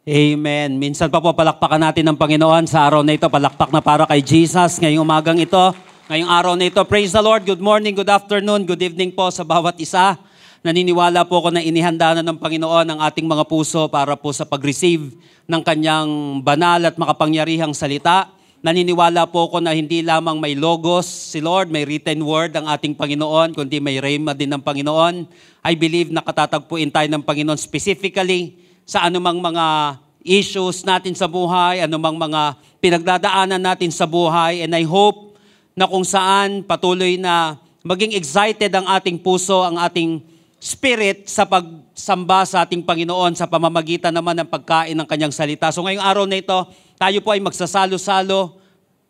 Amen. Minsan pa po palakpakan natin ng Panginoon sa araw na ito. Palakpak na para kay Jesus ngayong umagang ito. Ngayong araw na ito. Praise the Lord. Good morning, good afternoon, good evening po sa bawat isa. Naniniwala po ako na inihanda na ng Panginoon ang ating mga puso para po sa pag-receive ng kanyang banal at makapangyarihang salita. Naniniwala po ako na hindi lamang may logos si Lord, may written word ang ating Panginoon, kundi may rhema din ng Panginoon. I believe na katatagpuin tayo ng Panginoon specifically sa anumang mga issues natin sa buhay, anumang mga pinagdadaanan natin sa buhay. And I hope na kung saan patuloy na maging excited ang ating puso, ang ating spirit sa pagsamba sa ating Panginoon sa pamamagitan naman ng pagkain ng kanyang salita. So ngayong araw na ito, tayo po ay magsasalo-salo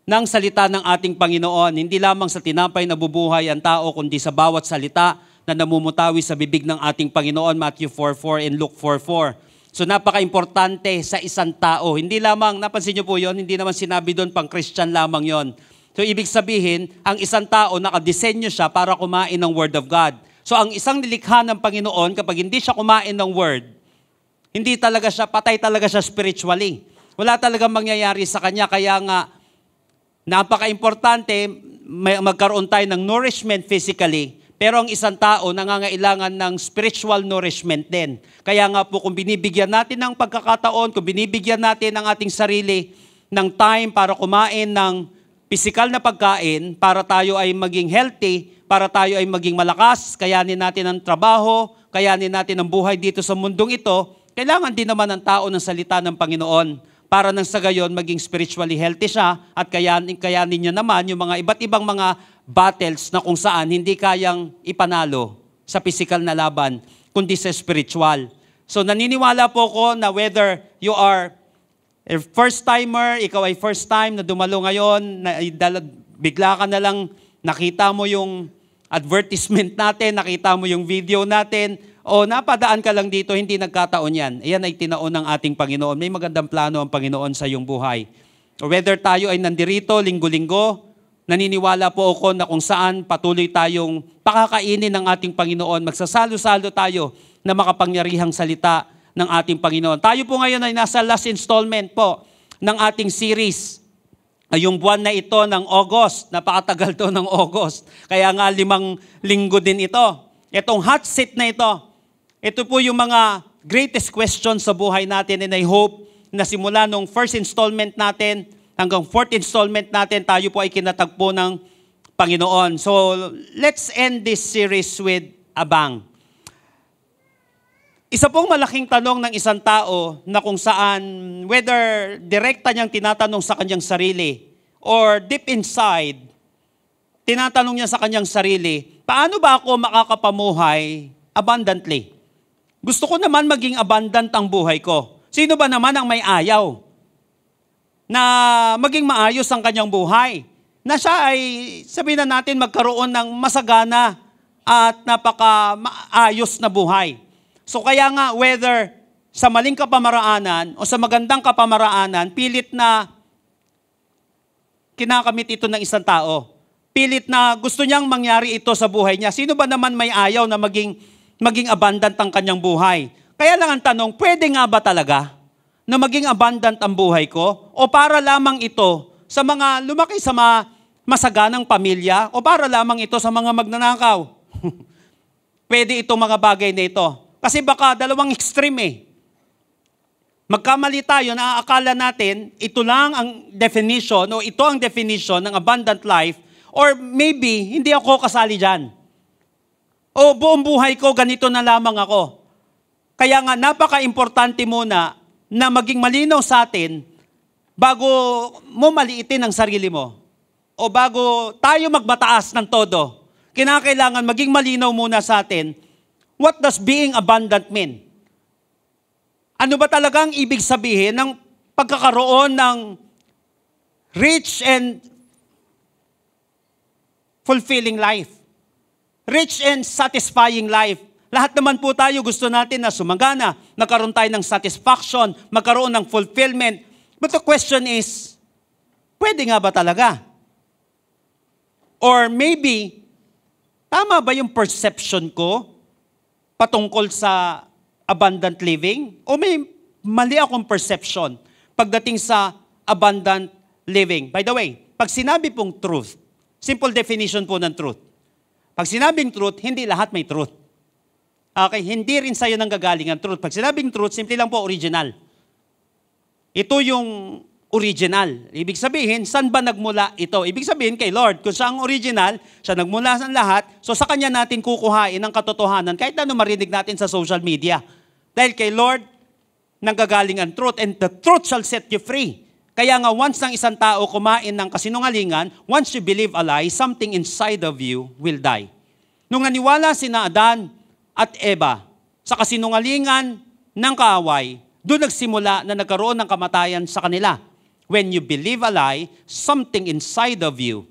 ng salita ng ating Panginoon. Hindi lamang sa tinapay na bubuhay ang tao, kundi sa bawat salita na namumutawi sa bibig ng ating Panginoon, Matthew 4:4 and Luke 4:4. So napaka-importante sa isang tao. Hindi lamang, napansin niyo po yon, hindi naman sinabi doon pang Christian lamang yon. So ibig sabihin, ang isang tao nakadesenyo siya para kumain ng Word of God. So ang isang nilikha ng Panginoon, kapag hindi siya kumain ng Word, hindi talaga siya, patay talaga siya spiritually. Wala talagang mangyayari sa kanya. Kaya nga, napaka-importante, magkaroon tayo ng nourishment physically. Pero ang isang tao nangangailangan ng spiritual nourishment din. Kaya nga po kung binibigyan natin ng pagkakataon, kung binibigyan natin ang ating sarili ng time para kumain ng physical na pagkain, para tayo ay maging healthy, para tayo ay maging malakas, kayanin natin ang trabaho, kayanin natin ang buhay dito sa mundong ito, kailangan din naman ng tao ng salita ng Panginoon para nang sa gayon maging spiritually healthy siya at kayanin niya naman yung mga iba't ibang mga battles na kung saan hindi kayang ipanalo sa physical na laban, kundi sa spiritual. So naniniwala po ko na whether you are a first-timer, ikaw ay first time na dumalo ngayon, bigla ka na lang nakita mo yung advertisement natin, nakita mo yung video natin, o napadaan ka lang dito, hindi nagkataon yan. Ayan ay tinaon ng ating Panginoon. May magandang plano ang Panginoon sa iyong buhay. O whether tayo ay nandirito, linggo-linggo, naniniwala po ako na kung saan patuloy tayong pakakainin ng ating Panginoon, magsasalo-salo tayo na makapangyarihang salita ng ating Panginoon. Tayo po ngayon ay nasa last installment po ng ating series. Yung buwan na ito ng August, napakatagal to ng August. Kaya nga 5 linggo din ito. Itong hot seat na ito po yung mga greatest questions sa buhay natin, and I hope na simula nung first installment natin hanggang 4th installment natin, tayo po ay kinatagpo ng Panginoon. So, let's end this series with a bang. Isa pong malaking tanong ng isang tao na kung saan, whether direkta niyang tinatanong sa kanyang sarili or deep inside, tinatanong niya sa kanyang sarili, paano ba ako makakapamuhay abundantly? Gusto ko naman maging abundant ang buhay ko. Sino ba naman ang may ayaw na maging maayos ang kanyang buhay? Na siya ay, sabihin na natin, magkaroon ng masagana at napaka-maayos na buhay. So kaya nga, whether sa maling kapamaraanan o sa magandang kapamaraanan, pilit na kinakamit ito ng isang tao. Pilit na gusto niyang mangyari ito sa buhay niya. Sino ba naman may ayaw na maging abundant ang kanyang buhay? Kaya lang ang tanong, pwede nga ba talaga na maging abundant ang buhay ko? O para lamang ito sa mga lumaki sa masaganang pamilya? O para lamang ito sa mga magnanakaw? Pwede itong mga bagay na ito. Kasi baka dalawang extreme eh. Magkamali tayo na akala natin ito lang ang definition o ito ang definition ng abundant life, or maybe hindi ako kasali dyan. O buong buhay ko ganito na lamang ako. Kaya nga napaka-importante muna na maging malinaw sa atin bago mo maliitin ang sarili mo o bago tayo magmataas ng todo. Kinakailangan maging malinaw muna sa atin, what does being abundant mean? Ano ba talagang ibig sabihin ng pagkakaroon ng rich and fulfilling life? Rich and satisfying life. Lahat naman po tayo gusto natin na sumagana, magkaroon tayo ng satisfaction, magkaroon ng fulfillment. But the question is, pwede nga ba talaga? Or maybe, tama ba yung perception ko patungkol sa abundant living? O may mali akong perception pagdating sa abundant living. By the way, pag sinabi pong truth, simple definition po ng truth. Pag sinabing truth, hindi lahat may truth. Okay, hindi rin sa'yo nang gagaling ang truth. Pag sinabing truth, simple lang po original. Ito yung original. Ibig sabihin, saan ba nagmula ito? Ibig sabihin kay Lord, kung siya ang original, siya nagmula sa lahat, so sa Kanya natin kukuhain ang katotohanan, kahit ano marinig natin sa social media. Dahil kay Lord, nanggagaling ang truth, and the truth shall set you free. Kaya nga, once ng isang tao kumain ng kasinungalingan, once you believe a lie, something inside of you will die. Nung naniwala sina Adan at Eva sa kasinungalingan ng kaaway, doon nagsimula na nagkaroon ng kamatayan sa kanila. When you believe a lie, something inside of you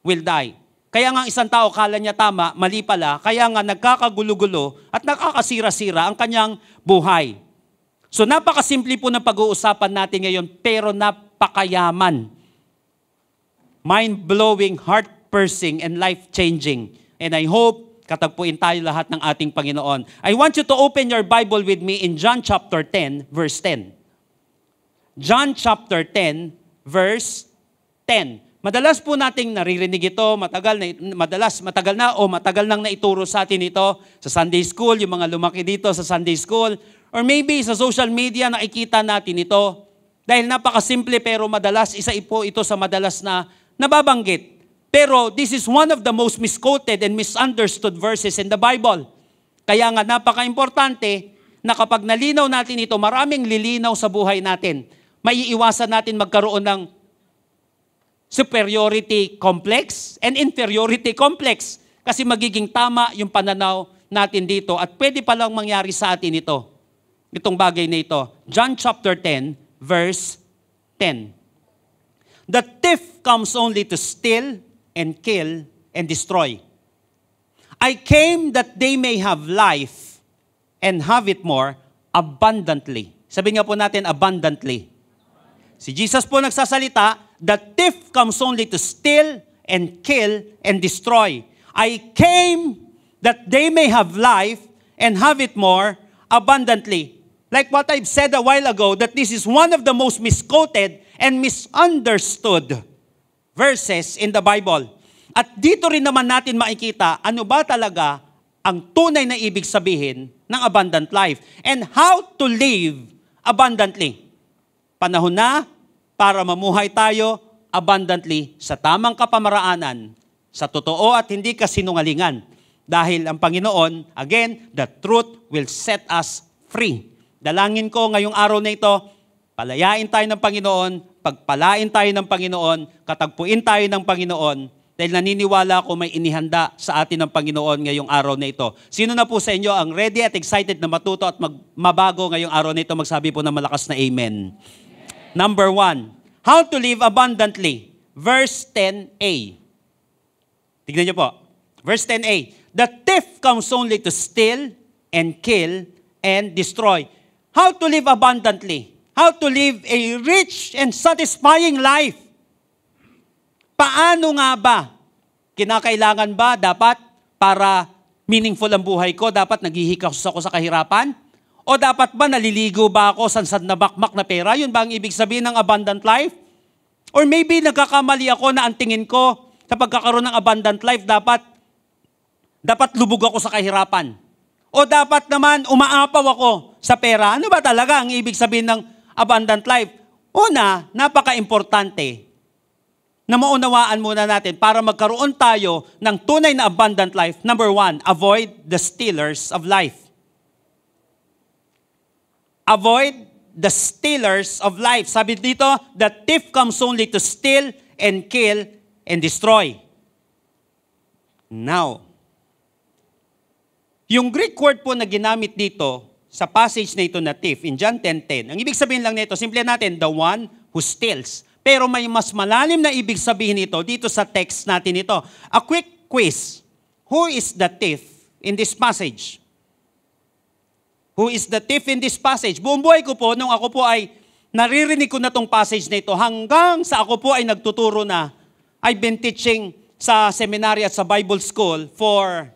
will die. Kaya nga isang tao kala niya tama, mali pala, kaya nga nagkakagulo-gulo at nakakasira-sira ang kanyang buhay. So napakasimple po ng pag-uusapan natin ngayon, pero napakayaman. Mind-blowing, heart-piercing, and life-changing. And I hope katagpuin tayo lahat ng ating Panginoon. I want you to open your Bible with me in John chapter 10, verse 10. John chapter 10, verse 10. Madalas po nating naririnig ito, matagal nang naituro sa atin ito sa Sunday school, yung mga lumaki dito sa Sunday school, or maybe sa social media nakikita natin ito. Dahil napakasimple pero madalas, isa po ito sa madalas na nababanggit. Pero this is one of the most misquoted and misunderstood verses in the Bible. Kaya nga napaka-importante na kapag nalinaw natin ito, maraming lilinaw sa buhay natin. Maiiwasan natin magkaroon ng superiority complex and inferiority complex. Kasi magiging tama yung pananaw natin dito at pwede palang mangyari sa atin ito. Itong bagay na ito. John chapter 10, verse 10. The thief comes only to steal and kill and destroy. I came that they may have life and have it more abundantly. Sabi nga po natin, abundantly. Si Jesus po nagsasalita, the thief comes only to steal and kill and destroy. I came that they may have life and have it more abundantly. Like what I've said a while ago, that this is one of the most misquoted and misunderstood verses in the Bible. At dito rin naman natin makikita ano ba talaga ang tunay na ibig sabihin ng abundant life and how to live abundantly. Panahon na para mamuhay tayo abundantly sa tamang kapamaraanan, sa totoo at hindi kasinungalingan. Dahil ang Panginoon, again, the truth will set us free. Dalangin ko ngayong araw na ito, palayain tayo ng Panginoon, pagpalain tayo ng Panginoon, katagpuin tayo ng Panginoon, dahil naniniwala ko may inihanda sa atin ng Panginoon ngayong araw na ito. Sino na po sa inyo ang ready at excited na matuto at mabago ngayong araw na ito? Magsabi po ng malakas na amen. Number 1, how to live abundantly. Verse 10a. Tignan niyo po. Verse 10a. The thief comes only to steal and kill and destroy. How to live abundantly. How to live a rich and satisfying life. Paano nga ba? Kinakailangan ba dapat para meaningful ang buhay ko? Dapat naghihikos ako sa kahirapan? O dapat ba naliligo ba ako sa nabakmak na pera? Yun ba ang ibig sabihin ng abundant life? Or maybe nagkakamali ako na ang tingin ko sa pagkakaroon ng abundant life, dapat lubog ako sa kahirapan. O dapat naman umaapaw ako sa pera. Ano ba talaga ang ibig sabihin ng abundant life? Una, napaka-importante na maunawaan muna natin para magkaroon tayo ng tunay na abundant life. Number 1, avoid the stealers of life. Avoid the stealers of life. Sabi dito, the thief comes only to steal and kill and destroy. Now, yung Greek word po na ginamit dito sa passage na ito na thief in John 10:10, ang ibig sabihin lang nito, simple natin, the one who steals. Pero may mas malalim na ibig sabihin nito dito sa text natin ito. A quick quiz. Who is the thief in this passage? Who is the thief in this passage? Buong buhay ko po, nung ako po ay naririnig ko na tong passage na ito, hanggang sa ako po ay nagtuturo na, I've been teaching sa seminary at sa Bible school for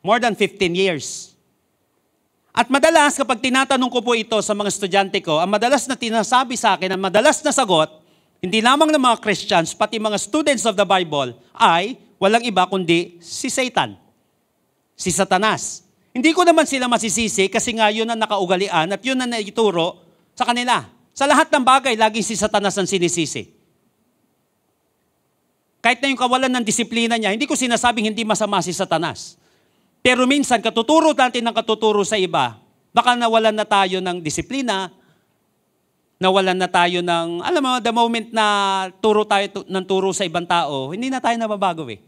more than 15 years. At madalas, kapag tinatanong ko po ito sa mga estudyante ko, ang madalas na tinasabi sa akin, ang madalas na sagot, hindi lamang ng mga Christians, pati mga students of the Bible, ay walang iba kundi si Satan, si Satanas. Hindi ko naman sila masisisi kasi nga yun ang nakaugalian at yun ang naituro sa kanila. Sa lahat ng bagay, laging si Satanas ang sinisisi. Kahit na yung kawalan ng disiplina niya, hindi ko sinasabing hindi masama si Satanas. Pero minsan, katuturo natin ng katuturo sa iba, baka nawalan na tayo ng disiplina, nawalan na tayo ng, alam mo, the moment na turo tayo ng turo sa ibang tao, hindi na tayo nababago eh.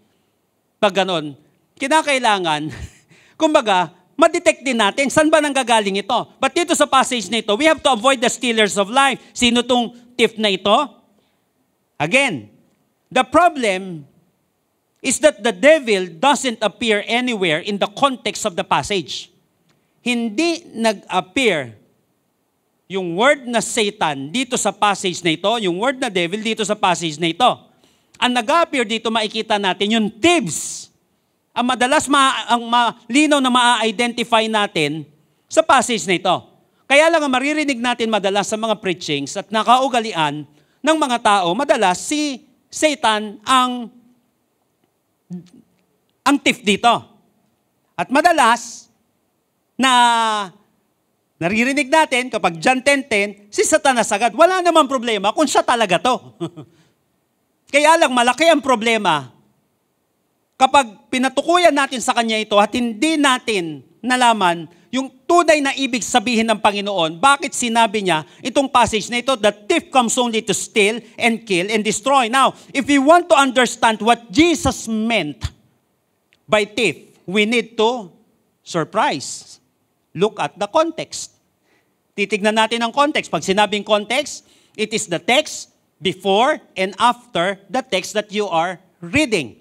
Pag ganon, kinakailangan, kumbaga, ma-detect din natin, saan ba nanggagaling ito? But dito sa passage na ito, we have to avoid the stealers of life. Sino tong thief na ito? Again, the problem is that the devil doesn't appear anywhere in the context of the passage. Hindi nag-appear yung word na Satan dito sa passage na ito, yung word na devil dito sa passage na ito. Ang nag-appear dito, makikita natin yung thieves. Ang madalas ang malinaw na ma-identify natin sa passage na ito. Kaya lang ang maririnig natin madalas sa mga preachings at nakaugalian ng mga tao, madalas si Satan ang thief dito. At madalas, na naririnig natin kapag John 10:10, si Satanas agad. Wala namang problema kung siya talaga to. Kaya lang, malaki ang problema kapag pinatukuyan natin sa kanya ito at hindi natin nalaman yung tunay na ibig sabihin ng Panginoon, bakit sinabi niya itong passage na ito, the thief comes only to steal and kill and destroy. Now, if we want to understand what Jesus meant by thief, we need to surprise. Look at the context. Titignan natin ang context. Pag sinabing context, it is the text before and after the text that you are reading.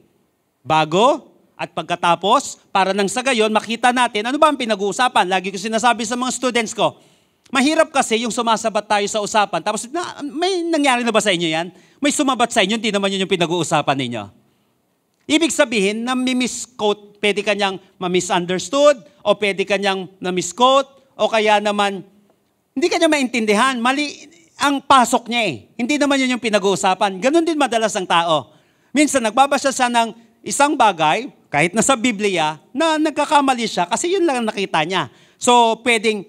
Bago at pagkatapos, para nang sa gayon, makita natin ano ba ang pinag-uusapan. Lagi ko sinasabi sa mga students ko, mahirap kasi yung sumasabat tayo sa usapan. Tapos, may nangyari na ba sa inyo yan? May sumabat sa inyo, hindi naman yun yung pinag-uusapan ninyo. Ibig sabihin, na-misquote, pwede kanyang ma-misunderstood, o pwede kanyang na-misquote, o kaya naman, hindi kanya maintindihan. Mali ang pasok niya eh. Hindi naman yun yung pinag-uusapan. Ganon din madalas ang tao. Minsan, nagbabasa siya ng isang bagay, kahit nasa Biblia, na nagkakamali siya kasi yun lang ang nakita niya. So, pwedeng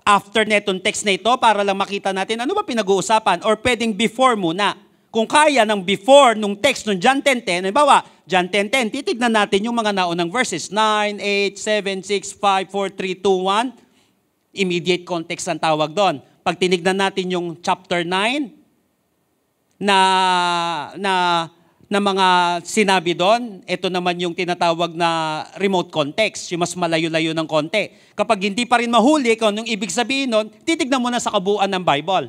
after netong text na ito para lang makita natin ano ba pinag-uusapan or pwedeng before muna. Kung kaya ng before nung text nung John 10:10, halimbawa, John 10:10, titignan natin yung mga naunang verses, 9, 8, 7, 6, 5, 4, 3, 2, 1. Immediate context ang tawag doon. Pag tinignan natin yung chapter 9 na mga sinabi doon, ito naman yung tinatawag na remote context, yung mas malayo-layo ng konti. Kapag hindi pa rin mahuli kung anong ibig sabihin nun, titignan mo na sa kabuuan ng Bible.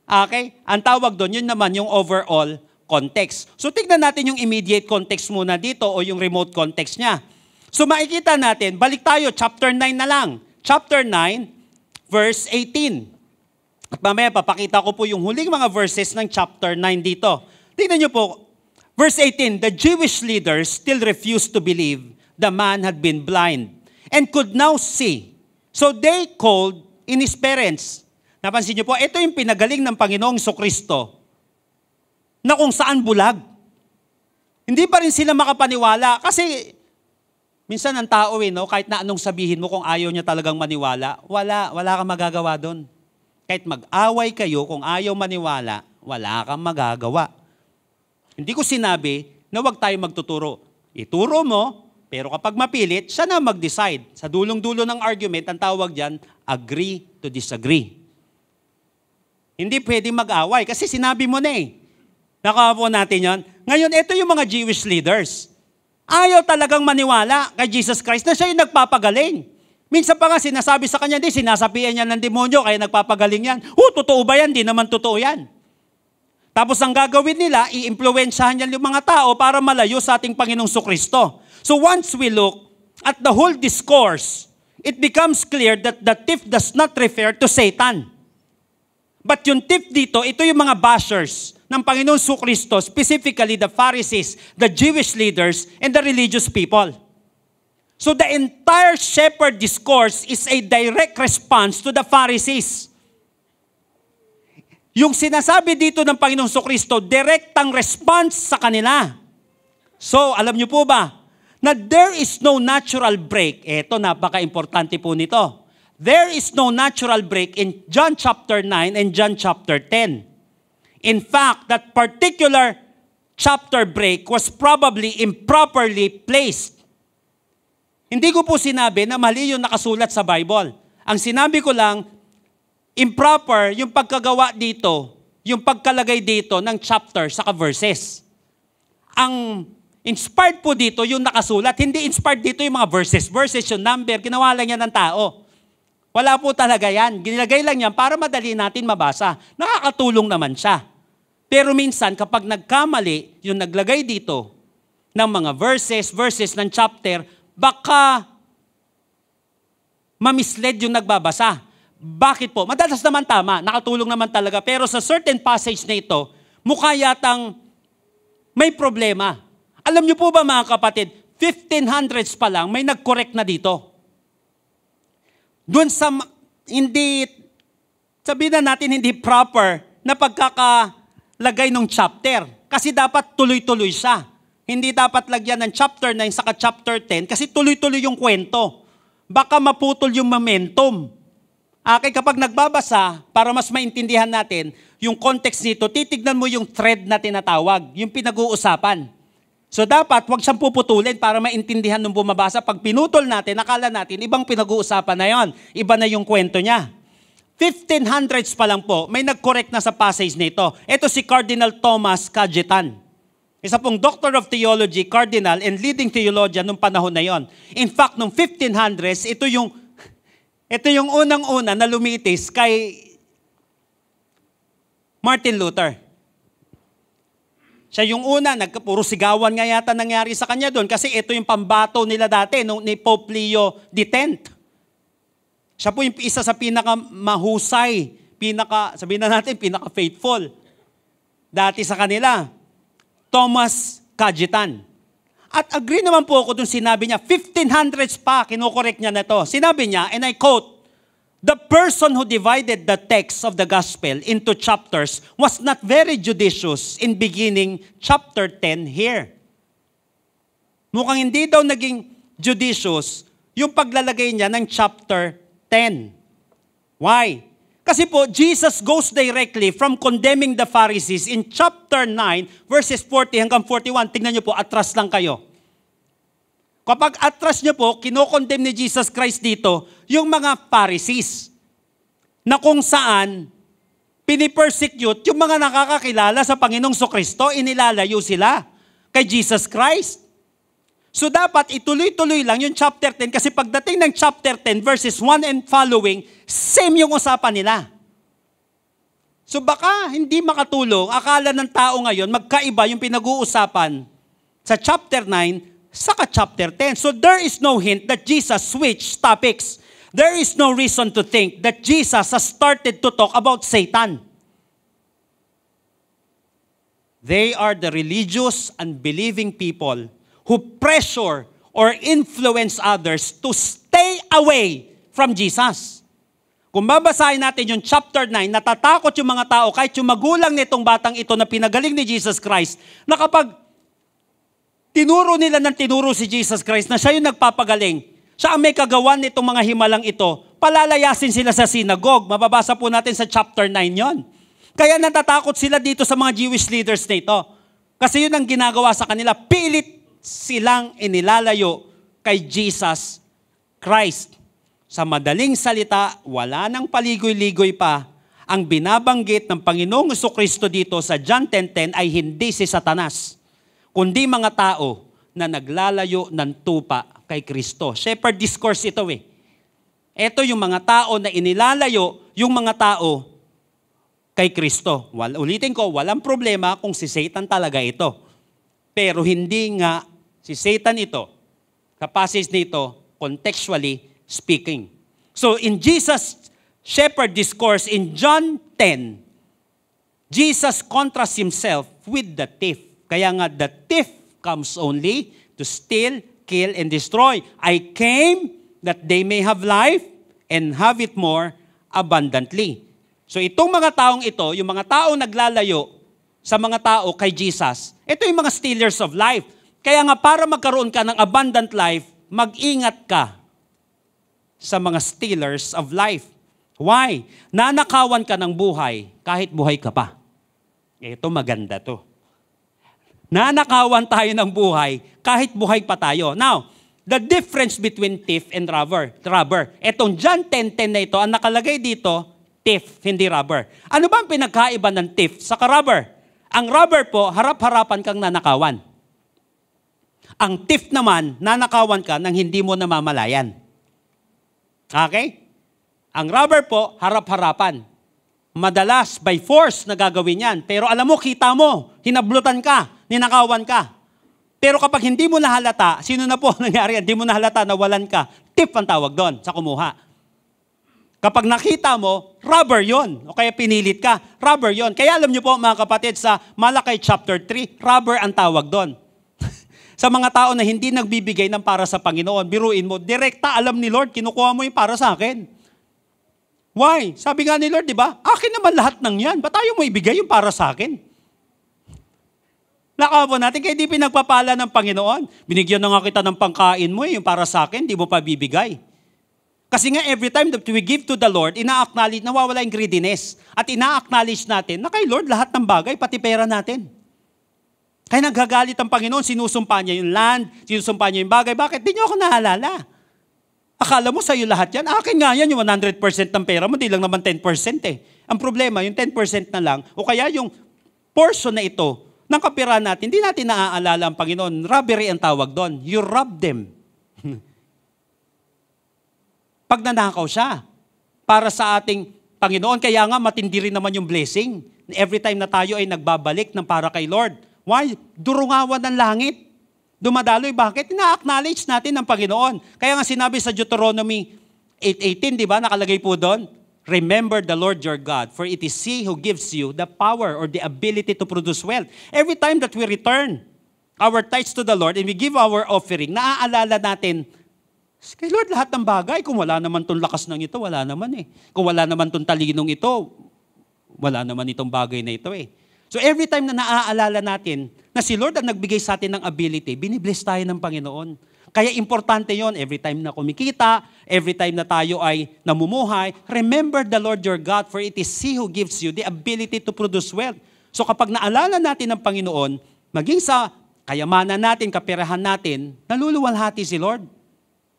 Okay? Ang tawag doon, yun naman yung overall context. So tignan natin yung immediate context muna dito o yung remote context niya. So makikita natin, balik tayo, chapter 9 na lang. Chapter 9, verse 18. At mamaya papakita ko po yung huling mga verses ng chapter 9 dito. Tignan nyo po, verse 18, the Jewish leaders still refused to believe the man had been blind and could now see. So they called in his parents. Napansin niyo po, ito yung pinagaling ng Panginoong Jesucristo na kung saan bulag. Hindi pa rin sila makapaniwala kasi minsan ang tao no, kahit na anong sabihin mo kung ayaw niya talagang maniwala, wala kang magagawa doon. Kahit mag-away kayo, kung ayaw maniwala, wala kang magagawa. Hindi ko sinabi na huwag tayo magtuturo. Ituro mo, pero kapag mapilit, siya na mag-decide. Sa dulong-dulo ng argument, ang tawag dyan, agree to disagree. Hindi pwedeng mag-away kasi sinabi mo na eh. Nakawa po natin yon. Ngayon, ito yung mga Jewish leaders. Ayaw talagang maniwala kay Jesus Christ na siya yung nagpapagaling. Minsan pa nga sinasabi sa kanya, sinasabihan niya ng demonyo kaya nagpapagaling yan. Totoo ba yan? Di naman totoo yan. Tapos ang gagawin nila, i-impluwensyahan niya yung mga tao para malayo sa ating Panginoong Jesucristo. So once we look at the whole discourse, it becomes clear that the thief does not refer to Satan. But yung thief dito, ito yung mga bashers ng Panginoong Jesucristo, specifically the Pharisees, the Jewish leaders, and the religious people. So the entire shepherd discourse is a direct response to the Pharisees. Yung sinasabi dito ng Panginoong Kristo, direktang response sa kanila. So, alam niyo po ba, na there is no natural break. Ito, napaka-importante po nito. There is no natural break in John chapter 9 and John chapter 10. In fact, that particular chapter break was probably improperly placed. Hindi ko po sinabi na mali yung nakasulat sa Bible. Ang sinabi ko lang, improper yung pagkagawa dito, yung pagkalagay dito ng chapter sa verses. Ang inspired po dito yung nakasulat, hindi inspired dito yung mga verses. Verses yung number, ginawa lang yan ng tao. Wala po talaga yan. Ginilagay lang yan para madali natin mabasa. Nakakatulong naman siya. Pero minsan, kapag nagkamali, yung naglagay dito ng mga verses ng chapter, baka mamislead yung nagbabasa. Bakit po? Madalas naman tama, nakatulong naman talaga. Pero sa certain passage na ito, mukha yatang may problema. Alam niyo po ba mga kapatid, 1500s pa lang, may nag-correct na dito. Doon sa, hindi, sabihin na natin hindi proper na pagkakalagay ng chapter. Kasi dapat tuloy-tuloy siya. Hindi dapat lagyan ng chapter 9 saka chapter 10 kasi tuloy-tuloy yung kwento. Baka maputol yung momentum. Okay, kapag nagbabasa, para mas maintindihan natin, yung context nito, titignan mo yung thread na tinatawag, yung pinag-uusapan. So dapat, wag siyang puputulin para maintindihan nung bumabasa. Pag pinutol natin, akala natin, ibang pinag-uusapan na yon. Iba na yung kwento niya. 1500s pa lang po, may nag-correct na sa passage nito. Ito si Cardinal Thomas Cajetan. Isa pong Doctor of Theology, Cardinal, and leading theologian nung panahon na yon. In fact, nung 1500s, ito yung unang-una na lumitis kay Martin Luther. Siya yung una, puro sigawan nga yata nangyari sa kanya doon kasi ito yung pambato nila dati ni Pope Leo X. Siya po yung isa sa pinaka-mahusay, sabihin na natin, pinaka-faithful dati sa kanila. Thomas Cajetan. At agree naman po ako dun sinabi niya, 1500s pa, kinukorek niya na to. Sinabi niya, and I quote, "The person who divided the text of the gospel into chapters was not very judicious in beginning chapter 10 here." Mukhang hindi daw naging judicious yung paglalagay niya ng chapter 10. Why? Kasi po, Jesus goes directly from condemning the Pharisees in chapter 9, verses 40 hanggang 41. Tingnan niyo po, atras lang kayo. Kapag atras niyo po, kinokondemn ni Jesus Christ dito yung mga Pharisees na kung saan pinipersecute yung mga nakakakilala sa Panginoong Kristo, inilalayo sila kay Jesus Christ. So dapat ituloy-tuloy lang yung chapter 10 kasi pagdating ng chapter 10 verses 1 and following, same yung usapan nila. So baka hindi makatulong, akala ng tao ngayon, magkaiba yung pinag-uusapan sa chapter 9 saka chapter 10. So there is no hint that Jesus switched topics. There is no reason to think that Jesus has started to talk about Satan. They are the religious and believing people who pressure or influence others to stay away from Jesus. Kung babasahin natin yung chapter 9, natatakot yung mga tao, kahit yung magulang nitong batang ito na pinagaling ni Jesus Christ, na kapag tinuro nila ng tinuro si Jesus Christ na siya yung nagpapagaling, siya ang may kagawan nitong mga himalang ito, palalayasin sila sa synagogue. Mababasa po natin sa chapter 9 yon. Kaya natatakot sila dito sa mga Jewish leaders nito. Kasi yun ang ginagawa sa kanila, pilit silang inilalayo kay Jesus Christ. Sa madaling salita, wala nang paligoy-ligoy pa. Ang binabanggit ng Panginoong Jesucristo dito sa John 10:10 ay hindi si Satanas, kundi mga tao na naglalayo ng tupa kay Kristo. Shepherd discourse ito eh. Ito yung mga tao na inilalayo yung mga tao kay Kristo. Ulitin ko, walang problema kung si Satan talaga ito. Pero hindi nga si Satan ito, sa passage nito, contextually speaking. So in Jesus' shepherd discourse in John 10, Jesus contrasts himself with the thief. Kaya nga the thief comes only to steal, kill, and destroy. I came that they may have life and have it more abundantly. So itong mga taong ito, yung mga taong naglalayo sa mga tao kay Jesus, ito yung mga stealers of life. Kaya nga para magkaroon ka ng abundant life, mag-ingat ka sa mga stealers of life. Why? Nanakawan ka ng buhay kahit buhay ka pa. Ito maganda to. Nanakawan tayo ng buhay kahit buhay pa tayo. Now, the difference between thief and robber. Etong John 10:10 na ito, ang nakalagay dito, thief, hindi robber. Ano ba ang pinagkaiba ng thief sa robber? Ang robber po, harap-harapan kang nanakawan. Ang thief naman, nanakawan ka nang hindi mo namamalayan. Okay? Ang robber po, harap-harapan. Madalas, by force, nagagawin yan. Pero alam mo, kita mo, hinablutan ka, ninakawan ka. Pero kapag hindi mo nahalata, sino na po nangyari yan? Hindi mo nahalata, nawalan ka. Thief ang tawag doon sa kumuha. Kapag nakita mo, robber yon. O kaya pinilit ka, robber yon. Kaya alam niyo po mga kapatid, sa Malakay chapter 3, robber ang tawag doon. Sa mga tao na hindi nagbibigay ng para sa Panginoon, biruin mo, direkta alam ni Lord, kinukuha mo yung para sa akin. Why? Sabi nga ni Lord, di ba? Akin naman lahat ng yan. Ba't ayaw mo ibigay yung para sa akin? Nakapo natin, kaya di pinagpapala ng Panginoon. Binigyan na nga kita ng pangkain mo, yung para sa akin, di mo pa bibigay. Kasi nga every time that we give to the Lord, ina-acknowledge, nawawala yung greediness. At ina-acknowledge natin na kay Lord lahat ng bagay, pati pera natin. Kaya naghagalit ang Panginoon, sinusumpa niya yung land, sinusumpa niya yung bagay. Bakit? Di niyo ako nahalala. Akala mo sa'yo lahat yan? Akin nga yan, yung 100% ng pera mo, di lang naman 10% eh. Ang problema, yung 10% na lang, o kaya yung portion na ito, ng kapira natin, hindi natin naaalala ang Panginoon. Robbery ang tawag doon. You rob them. Pag nanakaw siya, para sa ating Panginoon, kaya nga matindi rin naman yung blessing. Every time na tayo ay nagbabalik ng para kay Lord. Why? Durungawan ng langit. Dumadaloy, bakit? Ina-acknowledge natin ng Panginoon. Kaya nga sinabi sa Deuteronomy 8:18, di ba? Nakalagay po doon, remember the Lord your God, for it is He who gives you the power or the ability to produce wealth. Every time that we return our tithes to the Lord and we give our offering, naaalala natin, kay Lord lahat ng bagay, kung wala naman itong lakas ng ito, wala naman eh. Kung wala naman itong talinong ito, wala naman itong bagay na ito eh. So every time na naaalala natin na si Lord ang nagbigay sa atin ng ability, binibless tayo ng Panginoon. Kaya importante yon every time na kumikita, every time na tayo ay namumuhay, remember the Lord your God, for it is He who gives you the ability to produce wealth. So kapag naalala natin ng Panginoon, maging sa kayamanan natin, kaperahan natin, naluluwalhati si Lord.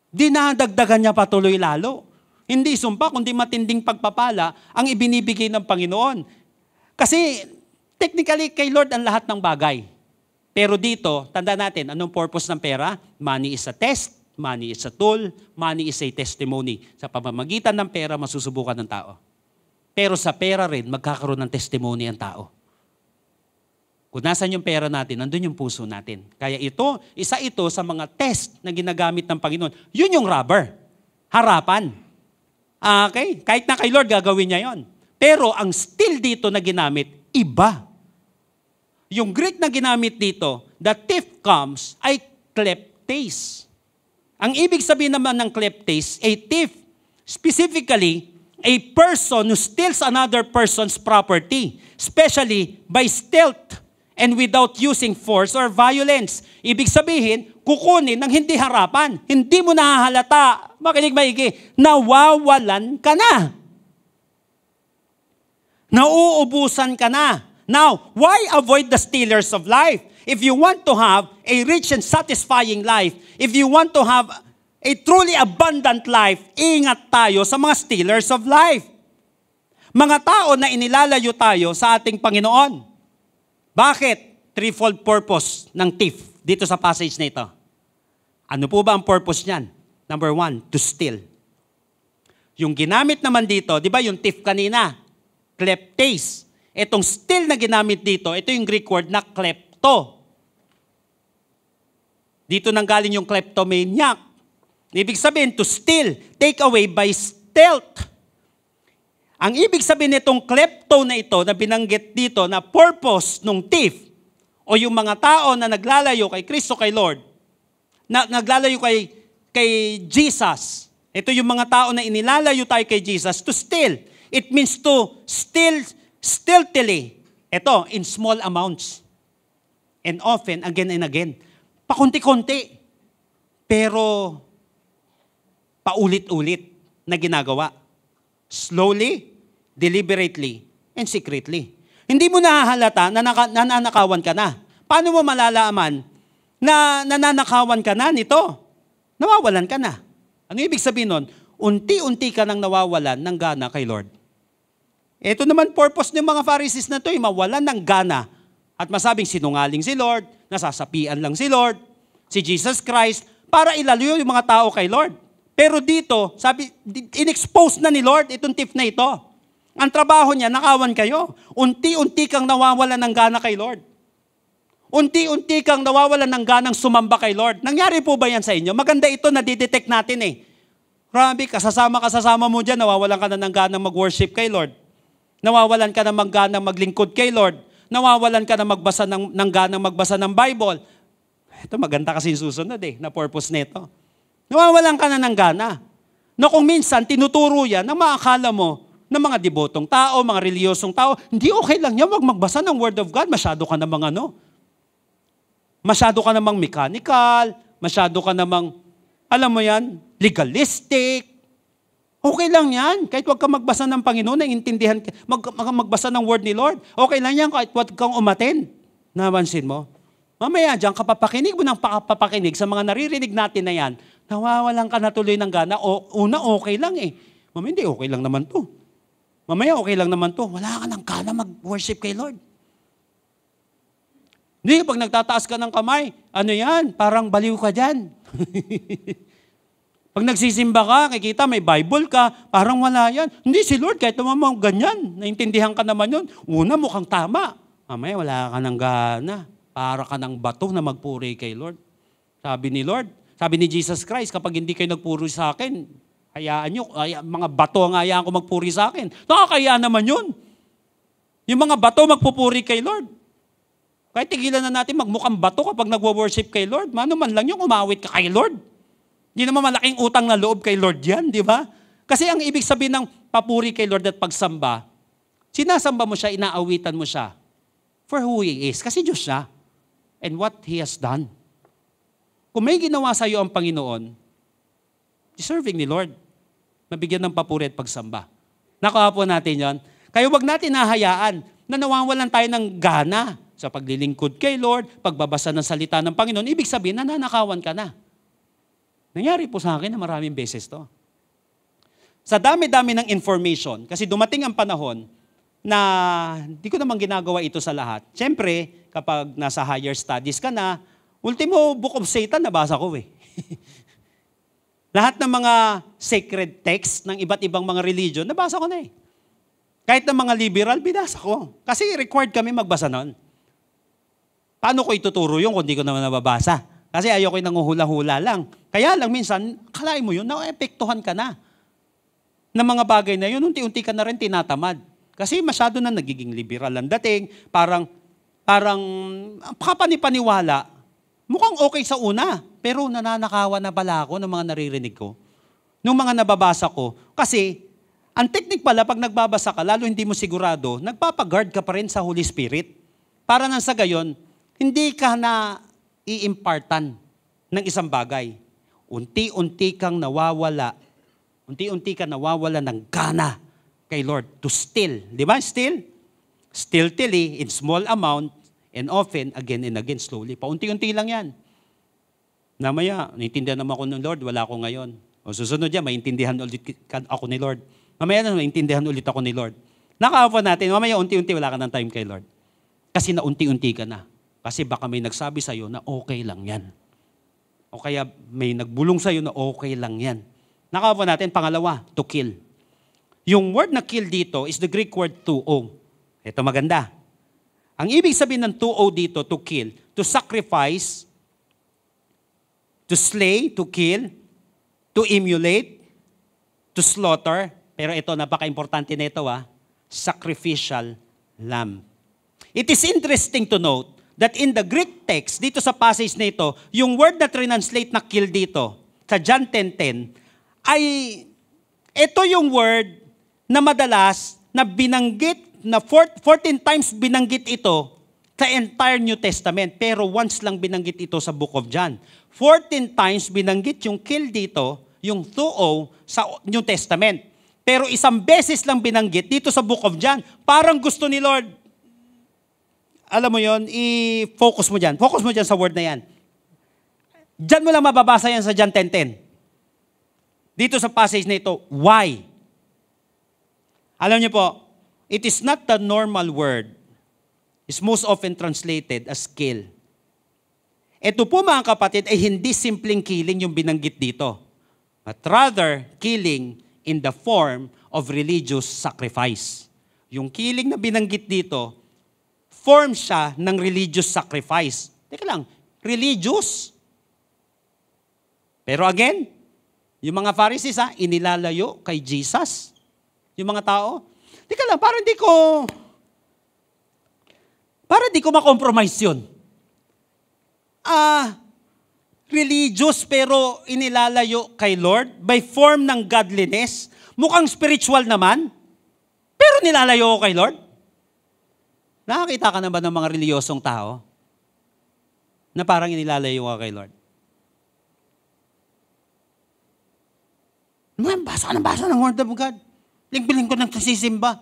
Dinadagdagan niya patuloy lalo. Hindi sumpa, kundi matinding pagpapala ang ibinibigay ng Panginoon. Kasi technically, kay Lord ang lahat ng bagay. Pero dito, tanda natin, anong purpose ng pera? Money is a test, money is a tool, money is a testimony. Sa pamamagitan ng pera, masusubukan ng tao. Pero sa pera rin, magkakaroon ng testimony ang tao. Kung nasan yung pera natin, nandun yung puso natin. Kaya ito, isa ito sa mga test na ginagamit ng Panginoon. Yun yung rubber. Harapan. Okay? Kahit na kay Lord, gagawin niya yon. Pero ang still dito na ginamit, iba. Yung Greek na ginamit dito, the thief comes, ay kleptes. Ang ibig sabihin naman ng kleptes, a thief, specifically, a person who steals another person's property, especially by stealth and without using force or violence. Ibig sabihin, kukunin ng hindi harapan. Hindi mo nahahalata, makinig maigi, nawawalan ka na. Nauubusan ka na. Now, why avoid the stealers of life? If you want to have a rich and satisfying life, if you want to have a truly abundant life, ingat tayo sa mga stealers of life. Mga tao na inilalayo tayo sa ating Panginoon. Bakit? Threefold purpose ng thief dito sa passage na ito. Ano po ba ang purpose niyan? Number 1, to steal. Yung ginamit naman dito, di ba yung thief kanina? Kleptes. Itong steal na ginamit dito, ito yung Greek word na klepto. Dito nanggaling yung kleptomaniac. Ibig sabihin, to steal, take away by stealth. Ang ibig sabihin nitong klepto na ito, na binanggit dito, na purpose ng thief, o yung mga tao na naglalayo kay Kristo, kay Lord, naglalayo kay Jesus. Ito yung mga tao na inilalayo tayo kay Jesus to steal. It means to steal stealthily. Ito, in small amounts. And often, again and again. Pakunti-kunti. Pero, paulit-ulit na ginagawa. Slowly, deliberately, and secretly. Hindi mo nahahalata na nananakawan ka na. Paano mo malalaman na nananakawan ka na nito? Nawawalan ka na. Ano ibig sabihin nun? Unti-unti ka nang nawawalan ng gana kay Lord. Ito naman purpose ng mga Pharisees na ito, mawalan ng gana. At masabing sinungaling si Lord, nasasapian lang si Lord, si Jesus Christ, para ilalayo yung mga tao kay Lord. Pero dito, sabi, in-expose na ni Lord itong thief na ito. Ang trabaho niya, nakawan kayo. Unti-unti kang nawawalan ng gana kay Lord. Unti-unti kang nawawalan ng ganang sumamba kay Lord. Nangyari po ba yan sa inyo? Maganda ito na didetect natin eh. Grabe, kasasama mo dyan, nawawalan ka na ng ganang mag-worship kay Lord. Nawawalan ka na ng ganang maglingkod kay Lord. Nawawalan ka na ng ganang magbasa ng Bible. Ito maganda kasi yung susunod na purpose nito. Nawawalan ka na ng gana. Na kung minsan, tinuturo yan na maakala mo ng mga debotong tao, mga reliyosong tao, hindi okay lang yan, wag magbasa ng Word of God, masyado ka namang masyado ka namang mechanical, masyado ka namang, alam mo yan, legalistic. Okay lang yan, kahit wag ka magbasa ng Panginoon, naiintindihan ka, magbasa ng Word ni Lord. Okay lang yan, kahit wag kang umattend. Napansin mo? Mamaya dyan, kapapakinig mo ng papakinig sa mga naririnig natin na yan, nawawalan ka na tuloy ng gana. Una, okay lang eh. Mamaya, hindi, okay lang naman to. Mamaya, okay lang naman to. Wala ka ng gana mag-worship kay Lord. Hindi, pag nagtataas ka ng kamay, ano yan? Parang baliw ka dyan. Pag nagsisimba ka, kikita may Bible ka, parang wala yan. Hindi, si Lord, kahit naman mo ganyan, naintindihan ka naman yun. Una, mukhang tama. Mamaya, wala ka ng gana. Para ka ng bato na magpuri kay Lord. Sabi ni Lord, sabi ni Jesus Christ, kapag hindi kayo nagpuri sa akin, hayaan nyo, mga bato ang hayaan ko magpuri sa akin. Nakakaya naman yun. Yung mga bato magpupuri kay Lord. Kahit tigilan na natin magmukhang bato kapag nagwo-worship kay Lord. Mano man lang yung umawit ka kay Lord. Hindi naman malaking utang na loob kay Lord yan, di ba? Kasi ang ibig sabihin ng papuri kay Lord at pagsamba, sinasamba mo siya, inaawitan mo siya for who He is. Kasi Diyos siya. And what He has done. Kung may ginawa sa iyo ang Panginoon, deserving ni Lord, mabigyan ng papuri at pagsamba. Nakuha po natin yon. Kaya wag natin nahayaan na nawawalan tayo ng gana sa paglilingkod kay Lord, pagbabasa ng salita ng Panginoon. Ibig sabihin, nananakawan ka na. Nangyari po sa akin na maraming beses to. Sa dami-dami ng information, kasi dumating ang panahon na hindi ko naman ginagawa ito sa lahat. Siyempre, kapag nasa higher studies ka na, ultimo Book of Satan nabasa ko eh. Lahat ng mga sacred texts ng iba't ibang mga religion, nabasa ko na eh. Kahit ng mga liberal, binasa ko. Kasi required kami magbasa nun. Paano ko ituturo yun kung di ko naman nababasa? Kasi ayoko yung nanguhula-hula lang. Kaya lang minsan, kalain mo yun, naepektuhan ka na. Ng mga bagay na yun, unti-unti ka na rin tinatamad. Kasi masyado na nagiging liberal ang dating, parang kapanipaniwala, mukhang okay sa una, pero nananakawan na pala ako ng mga naririnig ko, ng mga nababasa ko. Kasi, ang technique pala, pag nagbabasa ka, lalo hindi mo sigurado, nagpapaguard ka pa rin sa Holy Spirit. Para nang sa gayon, hindi ka na i-impartan ng isang bagay. Unti-unti kang nawawala ng gana kay Lord to steal. Di ba? Stealthily, in small amount, and often, again and again, slowly. Paunti-unti lang yan. Namaya, naintindihan naman ako ng Lord, wala ako ngayon. O susunod yan, maintindihan ulit ako ni Lord. Mamaya na, maintindihan ulit ako ni Lord. Nakaawa natin, mamaya unti-unti wala ka ng time kay Lord. Kasi na unti-unti ka na. Kasi baka may nagsabi sa'yo na okay lang yan. O kaya may nagbulong sa'yo na okay lang yan. Nakaawa natin, pangalawa, to kill. Yung word na kill dito is the Greek word tuo. Ito maganda. Ang ibig sabihin ng tuo dito, to kill, to sacrifice, to slay, to kill, to emulate, to slaughter. Pero ito, napaka-importante na ito, sacrificial lamb. It is interesting to note that in the Greek text, dito sa passage na ito, yung word na translate na kill dito, sa John 10:10, ay ito yung word na madalas na binanggit, na 14 times binanggit ito sa entire New Testament, pero once lang binanggit ito sa Book of John. 14 times binanggit yung kill dito, yung thuo, sa New Testament. Pero isang beses lang binanggit dito sa Book of John. Parang gusto ni Lord, alam mo yon, i-focus mo dyan. Focus mo dyan sa word na yan. Diyan mo lang mababasa yan sa John 10:10. Dito sa passage na ito, why? Alam niyo po, it is not the normal word. It's most often translated as kill. Ito po mga kapatid ay hindi simpleng killing yung binanggit dito, but rather killing in the form of religious sacrifice. Yung killing na binanggit dito, form siya ng religious sacrifice. Teka lang, religious? Pero again, yung mga Pharisees inilalayo kay Jesus. Yung mga tao, teka lang, parang di ko ma-compromise yun. Religious pero inilalayo kay Lord by form ng godliness. Mukhang spiritual naman, pero nilalayo ko kay Lord. Nakakita ka na ba ng mga reliyosong tao na parang inilalayo ka kay Lord? Basa ng Word of God. Bilin ko ng sisimba.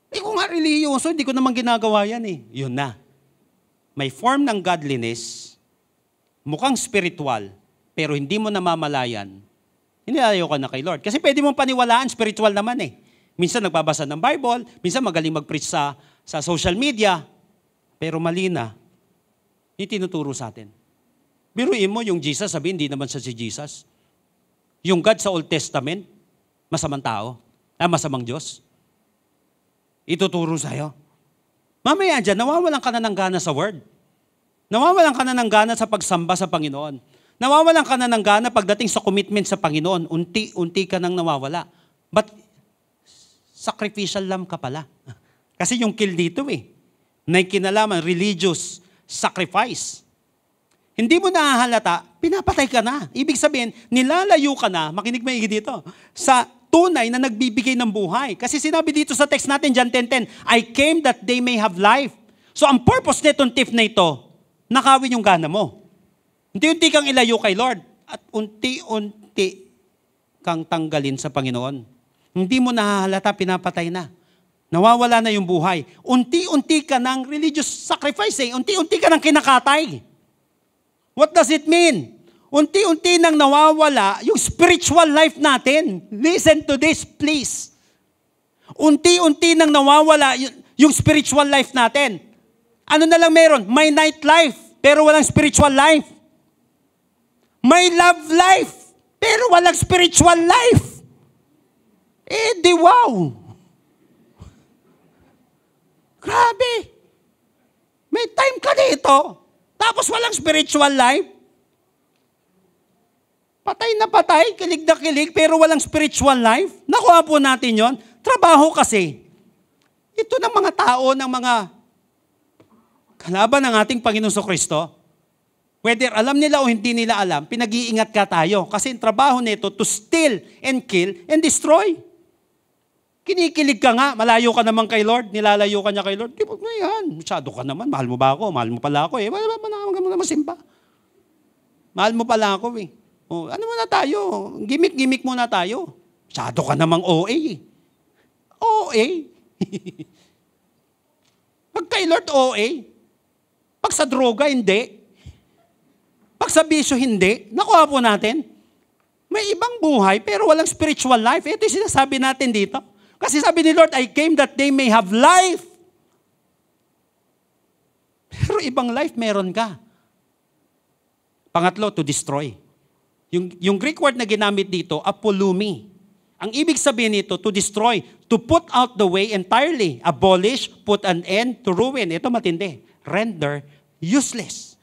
Hindi ko nga reliyoso, hindi ko naman ginagawa yan eh. Yun na. May form ng godliness, mukhang spiritual, pero hindi mo namamalayan, inilalayo ka na kay Lord. Kasi pwede mong paniwalaan, spiritual naman eh. Minsan nagbabasa ng Bible, minsan magaling mag-preach sa social media, pero mali na. Yung tinuturo sa atin. Biruin mo yung Jesus, sabihin, hindi naman siya si Jesus. Yung God sa Old Testament, masamang tao, masamang Diyos. Ituturo sa'yo. Mamaya dyan, nawawalan ka na ng gana sa Word. Nawawalan ka na ng gana sa pagsamba sa Panginoon. Nawawalan ka na ng gana pagdating sa commitment sa Panginoon. Unti-unti ka nang nawawala. But, sacrificial lamb ka pala. Kasi yung kill dito na kinalaman, religious sacrifice. Hindi mo nahahalata, pinapatay ka na. Ibig sabihin, nilalayo ka na, makinig maigi dito, sa tunay na nagbibigay ng buhay. Kasi sinabi dito sa text natin, John 10:10, I came that they may have life. So ang purpose netong thief na ito, nakawin yung gana mo. Unti-unti kang ilayo kay Lord at unti-unti kang tanggalin sa Panginoon. Hindi mo nahahalata, pinapatay na. Nawawala na yung buhay. Unti-unti ka ng religious sacrifice Unti-unti ka ng kinakatay. What does it mean? Unti-unti nang nawawala yung spiritual life natin. Listen to this, please. Unti-unti nang nawawala yung spiritual life natin. Ano na lang meron? May night life, pero walang spiritual life. May love life, pero walang spiritual life. Di wow. Grabe. May time ka dito, tapos walang spiritual life. Patay na patay, kilig na kilig, pero walang spiritual life. Nakuha po natin yon. Trabaho kasi. Ito ng mga tao, ng mga kalaban ng ating Panginoon Kristo. Whether alam nila o hindi nila alam, pinag-iingat ka tayo. Kasi ang trabaho nito, to steal and kill and destroy. Kinikilig ka nga, malayo ka naman kay Lord, nilalayo ka niya kay Lord. Di ba yan? Masyado ka naman, mahal mo ba ako? Mahal mo pala ako Wala ba masimba? Mahal mo pala ako ano muna tayo? Gimik-gimik muna tayo. Masyado ka namang OA OA? Pag kay Lord OA, pag sa droga, hindi. Pag sa bisyo, hindi. Nakuha po natin. May ibang buhay, pero walang spiritual life. Ito yung sinasabi natin dito. Kasi sabi ni Lord, I came that they may have life. Pero ibang life meron ka. Pangatlo, to destroy. Yung Greek word na ginamit dito, apolumi. Ang ibig sabihin nito, to destroy, to put out the way entirely, abolish, put an end, to ruin. Ito matindi. Render useless.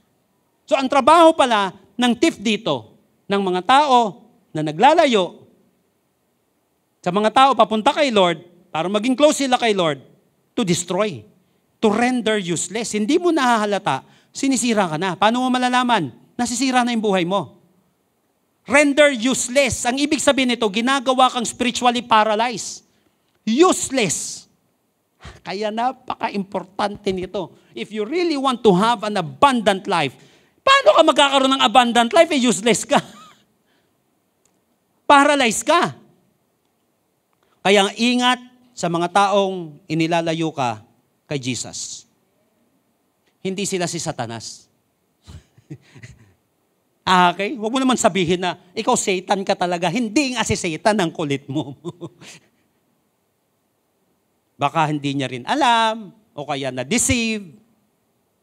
So ang trabaho pala ng thief dito, ng mga tao na naglalayo, sa mga tao papunta kay Lord, para maging close sila kay Lord, to destroy. to render useless. Hindi mo nahahalata, sinisira ka na. Paano mo malalaman? Nasisira na yung buhay mo. Render useless. Ang ibig sabihin nito, ginagawa kang spiritually paralyzed. Useless. Kaya napaka-importante nito. If you really want to have an abundant life, paano ka magkakaroon ng abundant life? Useless ka. Paralyzed ka. Kaya ingat sa mga taong inilalayo ka kay Jesus. Hindi sila si Satanas. Okay? Huwag mo naman sabihin na, ikaw Satan ka talaga. Hindi nga si Satan ang kulit mo. Baka hindi niya rin alam, o kaya na-deceive.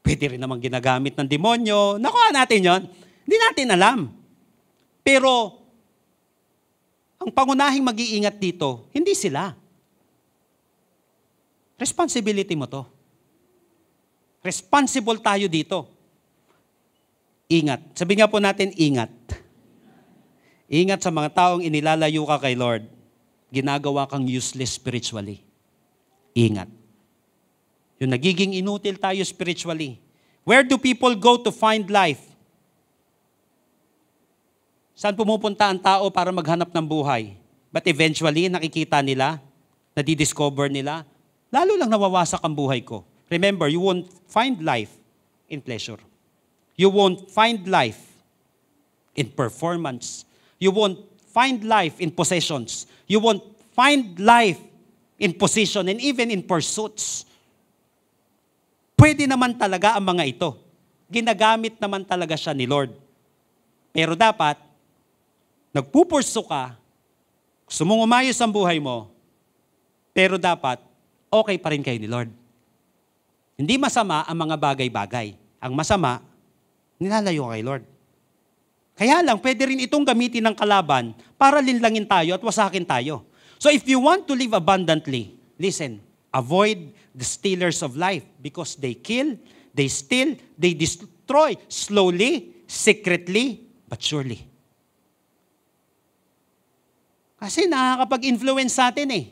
Pwede rin naman ginagamit ng demonyo. Nakuha natin yon. Hindi natin alam. Pero, ang pangunahing mag-iingat dito, hindi sila. Responsibility mo to. Responsible tayo dito. Ingat. Sabi nga po natin, ingat. Ingat sa mga taong inilalayo ka kay Lord. Ginagawa kang useless spiritually. Ingat. Yung nagiging inutil tayo spiritually. Where do people go to find life? Saan pumupunta ang tao para maghanap ng buhay? But eventually, nakikita nila, nadidiscover nila, lalo lang nawawasak ang buhay ko. Remember, you won't find life in pleasure. You won't find life in performance. You won't find life in possessions. You won't find life in position and even in pursuits. Pwede naman talaga ang mga ito. Ginagamit naman talaga siya ni Lord. Pero dapat, nagpupurso ka, gusto mong umayos ang buhay mo, pero dapat, okay pa rin kayo ni Lord. Hindi masama ang mga bagay-bagay. Ang masama, nilalayo kay Lord. Kaya lang, pwede rin itong gamitin ng kalaban para linlangin tayo at wasakin tayo. So if you want to live abundantly, listen, avoid the stealers of life because they kill, they steal, they destroy slowly, secretly, but surely. Kasi nakakapag-influence sa atin eh.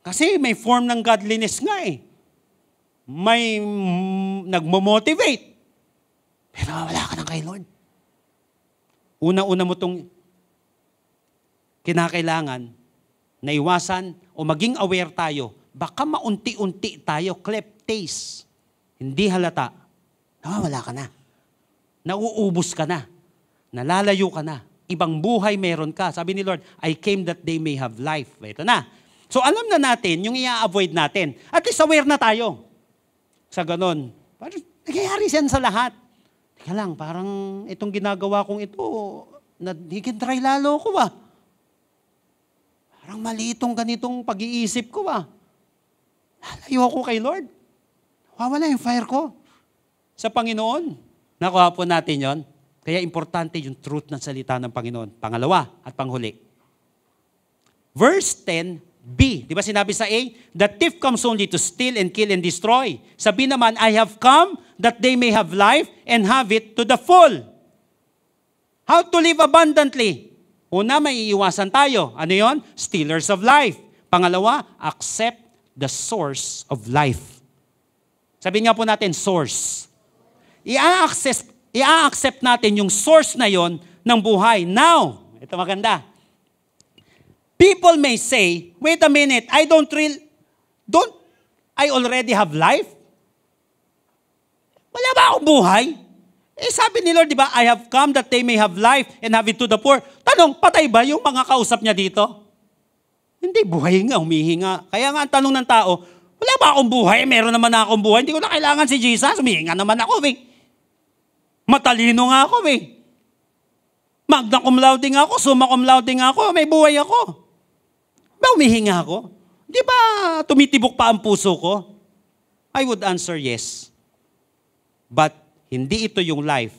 Kasi may form ng godliness nga eh. May nagmo-motivate. Pero wala ka na kay Lord. Una-una mo itong kinakailangan na iwasan o maging aware tayo. Baka maunti-unti tayo, kleptes. Hindi halata. Nawawala ka na. Nauubos ka na. Nalalayo ka na. Ibang buhay meron ka. Sabi ni Lord, I came that they may have life. Ito na. So alam na natin yung i-avoid natin. At least aware na tayo. Sa ganon. Parang nagyayari yan sa lahat. Teka lang, parang itong ginagawa kong ito, higintry lalo ko ba? Parang mali itong ganitong pag-iisip ko ba? Lalayo ako kay Lord. Wawala yung fire ko sa Panginoon. Nakuha po natin yon. Kaya importante yung truth ng salita ng Panginoon. Pangalawa at panghuli. Verse 10b, di ba sinabi sa A? The thief comes only to steal and kill and destroy. Sabi naman, I have come that they may have life and have it to the full. How to live abundantly? Una, may iiwasan tayo. Ano yon? Stealers of life. Pangalawa, accept the source of life. Sabi nga po natin, source. I-accept natin yung source na yon ng buhay. Now, ito maganda. People may say, wait a minute, don't I already have life? Wala ba akong buhay? Eh sabi ni Lord, di ba, I have come that they may have life and have it to the poor. Tanong, patay ba yung mga kausap niya dito? Hindi, buhay nga, humihinga. Kaya nga ang tanong ng tao, wala ba akong buhay? Meron naman na akong buhay. Hindi ko na kailangan si Jesus. Humihinga naman ako, eh. Matalino nga ako, eh. Magna cum laude nga ako, summa cum laude nga ako, may buhay ako. Ba humihinga ako? Di ba tumitibok pa ang puso ko? I would answer yes. But hindi ito yung life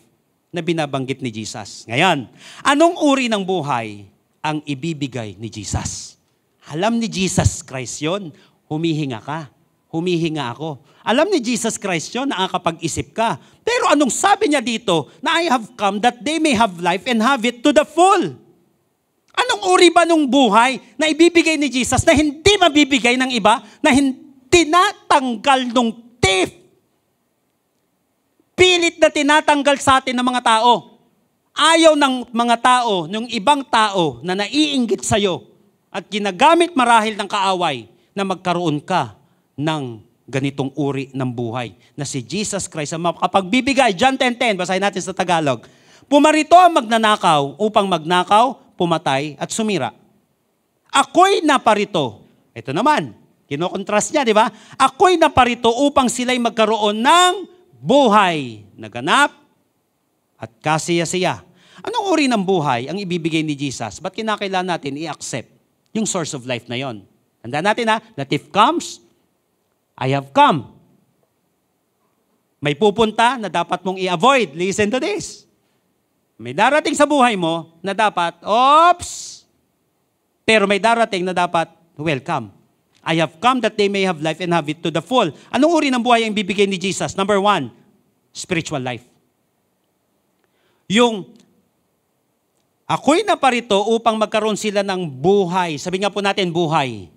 na binabanggit ni Jesus. Ngayon, anong uri ng buhay ang ibibigay ni Jesus? Alam ni Jesus Christ yun, humihinga ka. Humihinga ako. Alam ni Jesus Christ yun, nakakapag-isip ka. Pero anong sabi niya dito? Na I have come that they may have life and have it to the full. Anong uri ba nung buhay na ibibigay ni Jesus na hindi mabibigay ng iba, na hindi natanggal nung thief thief. Pilit na tinatanggal sa atin ng mga tao. Ayaw ng mga tao, ng ibang tao na naiinggit sa'yo at ginagamit marahil ng kaaway na magkaroon ka ng ganitong uri ng buhay na si Jesus Christ ang makapagbibigay. John 10:10, basahin natin sa Tagalog. Pumarito ang magnanakaw upang magnakaw, pumatay at sumira. Ako'y naparito. Ito naman, kinokontrast niya, di ba? Ako'y naparito upang sila'y magkaroon ng buhay na ganap at kasiya-siya. Anong uri ng buhay ang ibibigay ni Jesus? Ba't kinakailangan natin i-accept yung source of life na yon? Tandaan natin na thief comes, I have come. May pupunta na dapat mong i-avoid. Listen to this. May darating sa buhay mo na dapat, pero may darating na dapat, welcome. I have come that they may have life and have it to the full. Anong uri ng buhay ang bibigay ni Jesus? Number 1, spiritual life. Yung, ako'y naparito upang magkaroon sila ng buhay. Sabi nga po natin, buhay.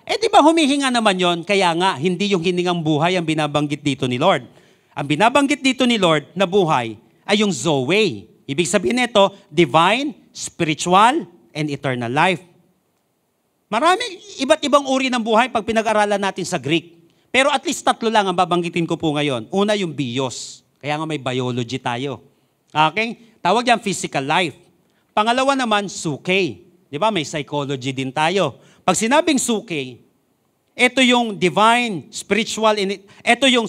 Di ba humihinga naman yon? Kaya nga, hindi yung hiningang buhay ang binabanggit dito ni Lord. Ang binabanggit dito ni Lord na buhay ay yung Zoe. Ibig sabihin nito, divine, spiritual, and eternal life. Maraming iba't ibang uri ng buhay pag pinag-aralan natin sa Greek. Pero at least 3 lang ang babanggitin ko po ngayon. Una yung bios. Kaya nga may biology tayo. Okay? Tawag yan physical life. Pangalawa naman, suke. Di ba? May psychology din tayo. Pag sinabing suke, ito yung divine, spiritual, ito yung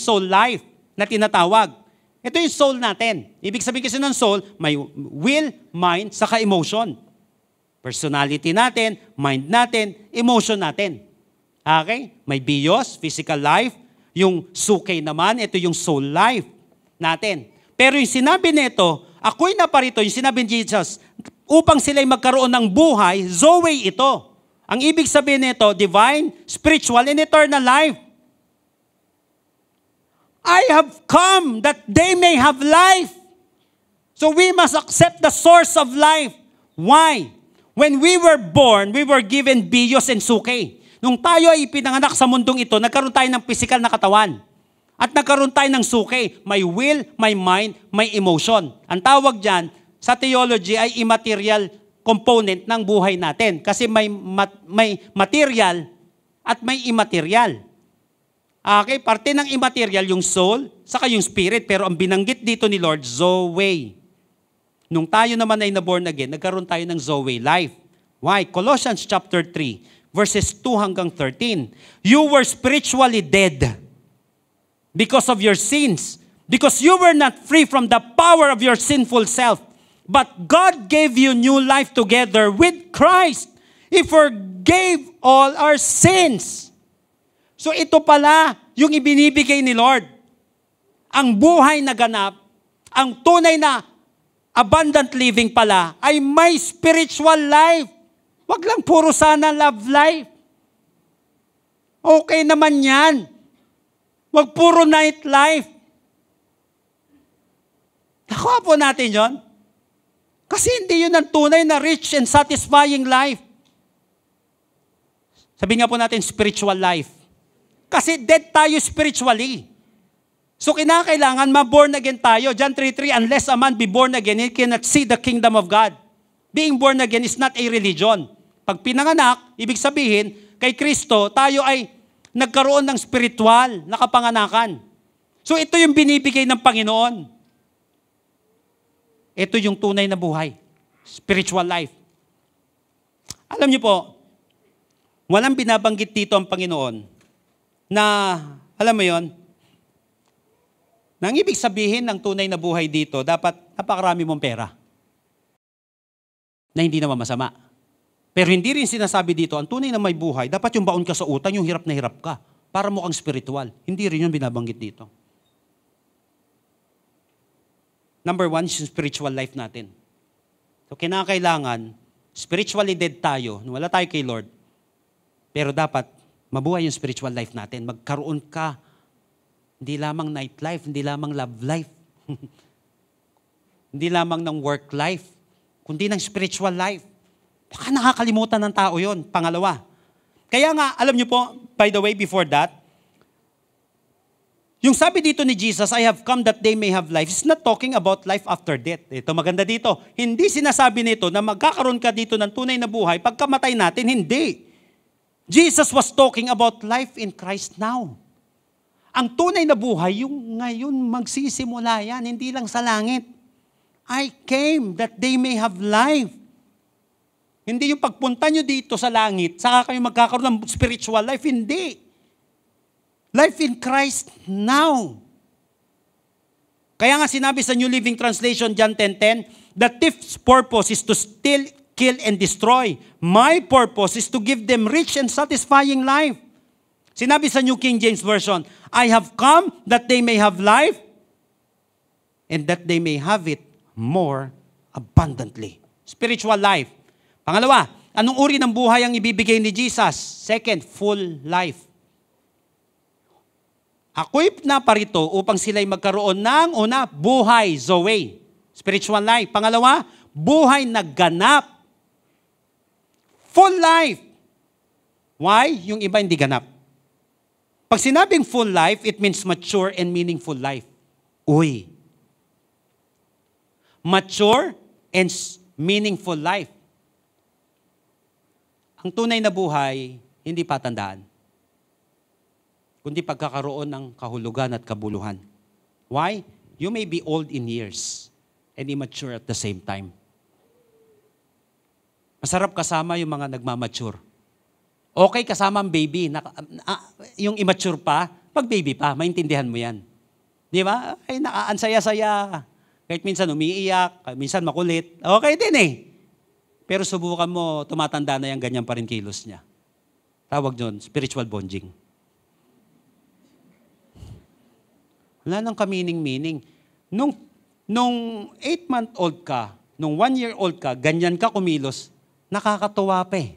soul life na tinatawag. Ito yung soul natin. Ibig sabihin kasi ng soul, may will, mind, saka emotion. Personality natin, mind natin, emotion natin. Okay? May bios, physical life. Yung suke naman, ito yung soul life natin. Pero yung sinabi nito, ako'y naparito, yung sinabi ni Jesus, upang sila'y magkaroon ng buhay, Zoe ito. Ang ibig sabihin nito, divine, spiritual, and eternal life. I have come that they may have life. So we must accept the source of life. Why? When we were born, we were given bios and suke. Nung tayo ay ipinanganak sa mundong ito, nagkaroon tayo ng physical na katawan. At nagkaroon tayo ng suke. May will, may mind, may emotion. Ang tawag dyan, sa theology ay immaterial component ng buhay natin. Kasi may material at may immaterial. Okay, parte ng immaterial yung soul, saka yung spirit. Pero ang binanggit dito ni Lord, Zoe. Nung tayo naman ay na-born again, nagkaroon tayo ng Zoe life. Why? Colossians chapter 3, verses 2 hanggang 13. You were spiritually dead because of your sins, because you were not free from the power of your sinful self. But God gave you new life together with Christ. He forgave all our sins. So ito pala yung ibinibigay ni Lord. Ang buhay na ganap, ang tunay na abundant living pala ay may spiritual life. Wag lang puro sana love life. Okay naman yan. Wag puro night life. Nakuha po natin yon. Kasi hindi yun ang tunay na rich and satisfying life. Sabi nga po natin, spiritual life. Kasi dead tayo spiritually. So kinakailangan ma-born again tayo. John 3:3, unless a man be born again, he cannot see the kingdom of God. Being born again is not a religion. Pag pinanganak, ibig sabihin, kay Kristo, tayo ay nagkaroon ng spiritual na kapanganakan. So ito yung binibigay ng Panginoon. Ito yung tunay na buhay. Spiritual life. Alam niyo po, walang binabanggit dito ang Panginoon na, alam mo yon, nang ibig sabihin ng tunay na buhay dito, dapat napakarami mong pera. Na hindi naman masama. Pero hindi rin sinasabi dito, ang tunay na may buhay, dapat yung baon ka sa utang, yung hirap na hirap ka. Para mukhang spiritual. Hindi rin yung binabanggit dito. Number 1 is yung spiritual life natin. So kinakailangan, spiritually dead tayo, wala tayo kay Lord. Pero dapat, mabuhay yung spiritual life natin. Magkaroon ka, hindi lamang night life, hindi lamang love life. Hindi lamang ng work life, kundi ng spiritual life. Baka nakakalimutan ng tao yon. Pangalawa. Kaya nga, alam niyo po, by the way, before that, Yung sabi dito ni Jesus, I have come that they may have life, is not talking about life after death. Ito maganda dito. Hindi sinasabi nito na magkakaroon ka dito ng tunay na buhay pagkamatay natin. Hindi. Jesus was talking about life in Christ now. Ang tunay na buhay, yung ngayon magsisimula yan, hindi lang sa langit. I came that they may have life. Hindi yung pagpunta nyo dito sa langit, saka kayo magkakaroon ng spiritual life. Hindi. Life in Christ now. Kaya nga sinabi sa New Living Translation, John 10:10, the thief's purpose is to steal, kill, and destroy. My purpose is to give them rich and satisfying life. Sinabi sa New King James Version, I have come that they may have life and that they may have it more abundantly. Spiritual life. Pangalawa, anong uri ng buhay ang ibibigay ni Jesus? Second, full life. Ako'y naparito upang sila'y magkaroon ng una, buhay, Zoe, spiritual life. Pangalawa, buhay na ganap. Full life. Why? Yung iba hindi ganap. Pag sinabing full life, it means mature and meaningful life. Uy. Mature and meaningful life. Ang tunay na buhay, hindi patandaan, kundi pagkakaroon ng kahulugan at kabuluhan. Why? You may be old in years and immature at the same time. Masarap kasama yung mga nagmamature. Okay kasama ang baby. Yung immature pa, pag baby pa, maintindihan mo yan. Di ba? Ay, nakaansaya-saya. Kahit minsan umiiyak, minsan makulit. Okay din eh. Pero subukan mo, tumatanda na yan, ganyan pa rin kilos niya. Tawag doon, spiritual bonding. Wala nang kamining-mining. Nung 8-month-old ka, nung 1-year-old ka, ganyan ka kumilos, nakakatuwa pa eh.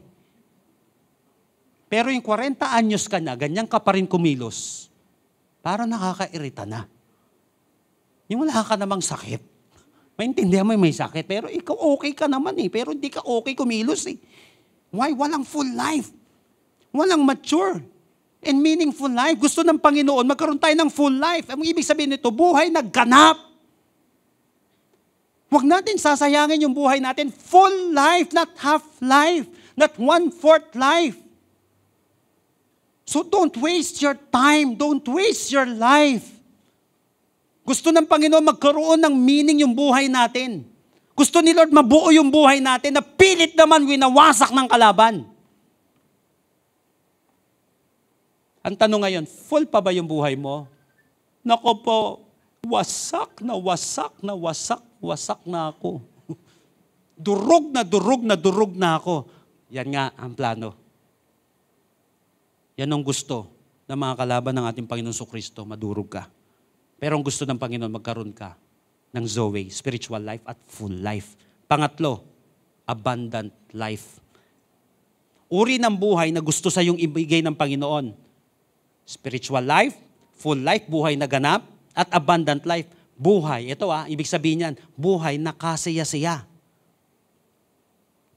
Pero yung 40 anyos ka na, ganyan ka pa rin kumilos, parang nakakairita na. Yung wala ka namang sakit. Maintindihan mo may sakit, pero ikaw okay ka naman eh, pero hindi ka okay kumilos eh. Why? Walang full life. Walang mature and meaningful life. Gusto ng Panginoon, magkaroon tayo ng full life. Ang ibig sabihin nito, buhay na ganap. Huwag natin sasayangin yung buhay natin. Full life, not half life, not 1/4 life. So don't waste your time. Don't waste your life. Gusto ng Panginoon magkaroon ng meaning yung buhay natin. Gusto ni Lord mabuo yung buhay natin na pilit naman winawasak ng kalaban. Ang tanong ngayon, full pa ba yung buhay mo? Nako po, wasak na ako. Durog na ako. Yan nga ang plano. Yan ang gusto ng mga kalaban ng ating Panginoon Kristo, madurog ka. Pero ang gusto ng Panginoon, magkaroon ka ng Zoe, spiritual life at full life. Pangatlo, abundant life. Uri ng buhay na gusto sa iyong ibigay ng Panginoon. Spiritual life, full life, buhay na ganap, at abundant life, buhay. Ito ibig sabihin niyan, buhay na kasaya-saya.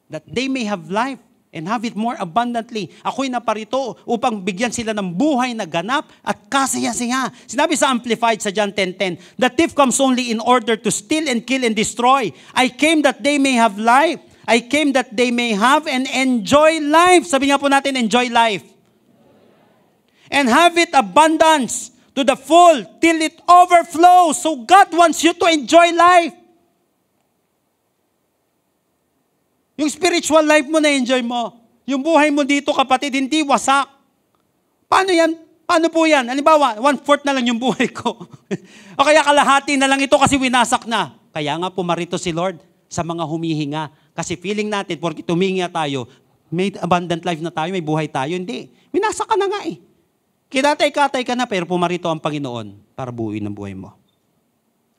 That they may have life and have it more abundantly. Ako'y naparito upang bigyan sila ng buhay na ganap at kasaya-saya. Sinabi sa Amplified sa John 10:10, the thief comes only in order to steal and kill and destroy. I came that they may have life. I came that they may have and enjoy life. Sabi nga po natin, enjoy life. And have it abundance to the full till it overflows. So God wants you to enjoy life. Yung spiritual life mo na-enjoy mo. Yung buhay mo dito, kapatid, hindi wasak. Paano yan? Paano po yan? Halimbawa, 1/4 na lang yung buhay ko. O kaya kalahati na lang ito kasi winasak na. Kaya nga pumarito si Lord sa mga humihinga. Kasi feeling natin, porque tuminga tayo, may abundant life na tayo, may buhay tayo. Hindi. Winasak ka na nga eh. Kinatay-katay ka na, pero pumarito ang Panginoon para buuin ang buhay mo.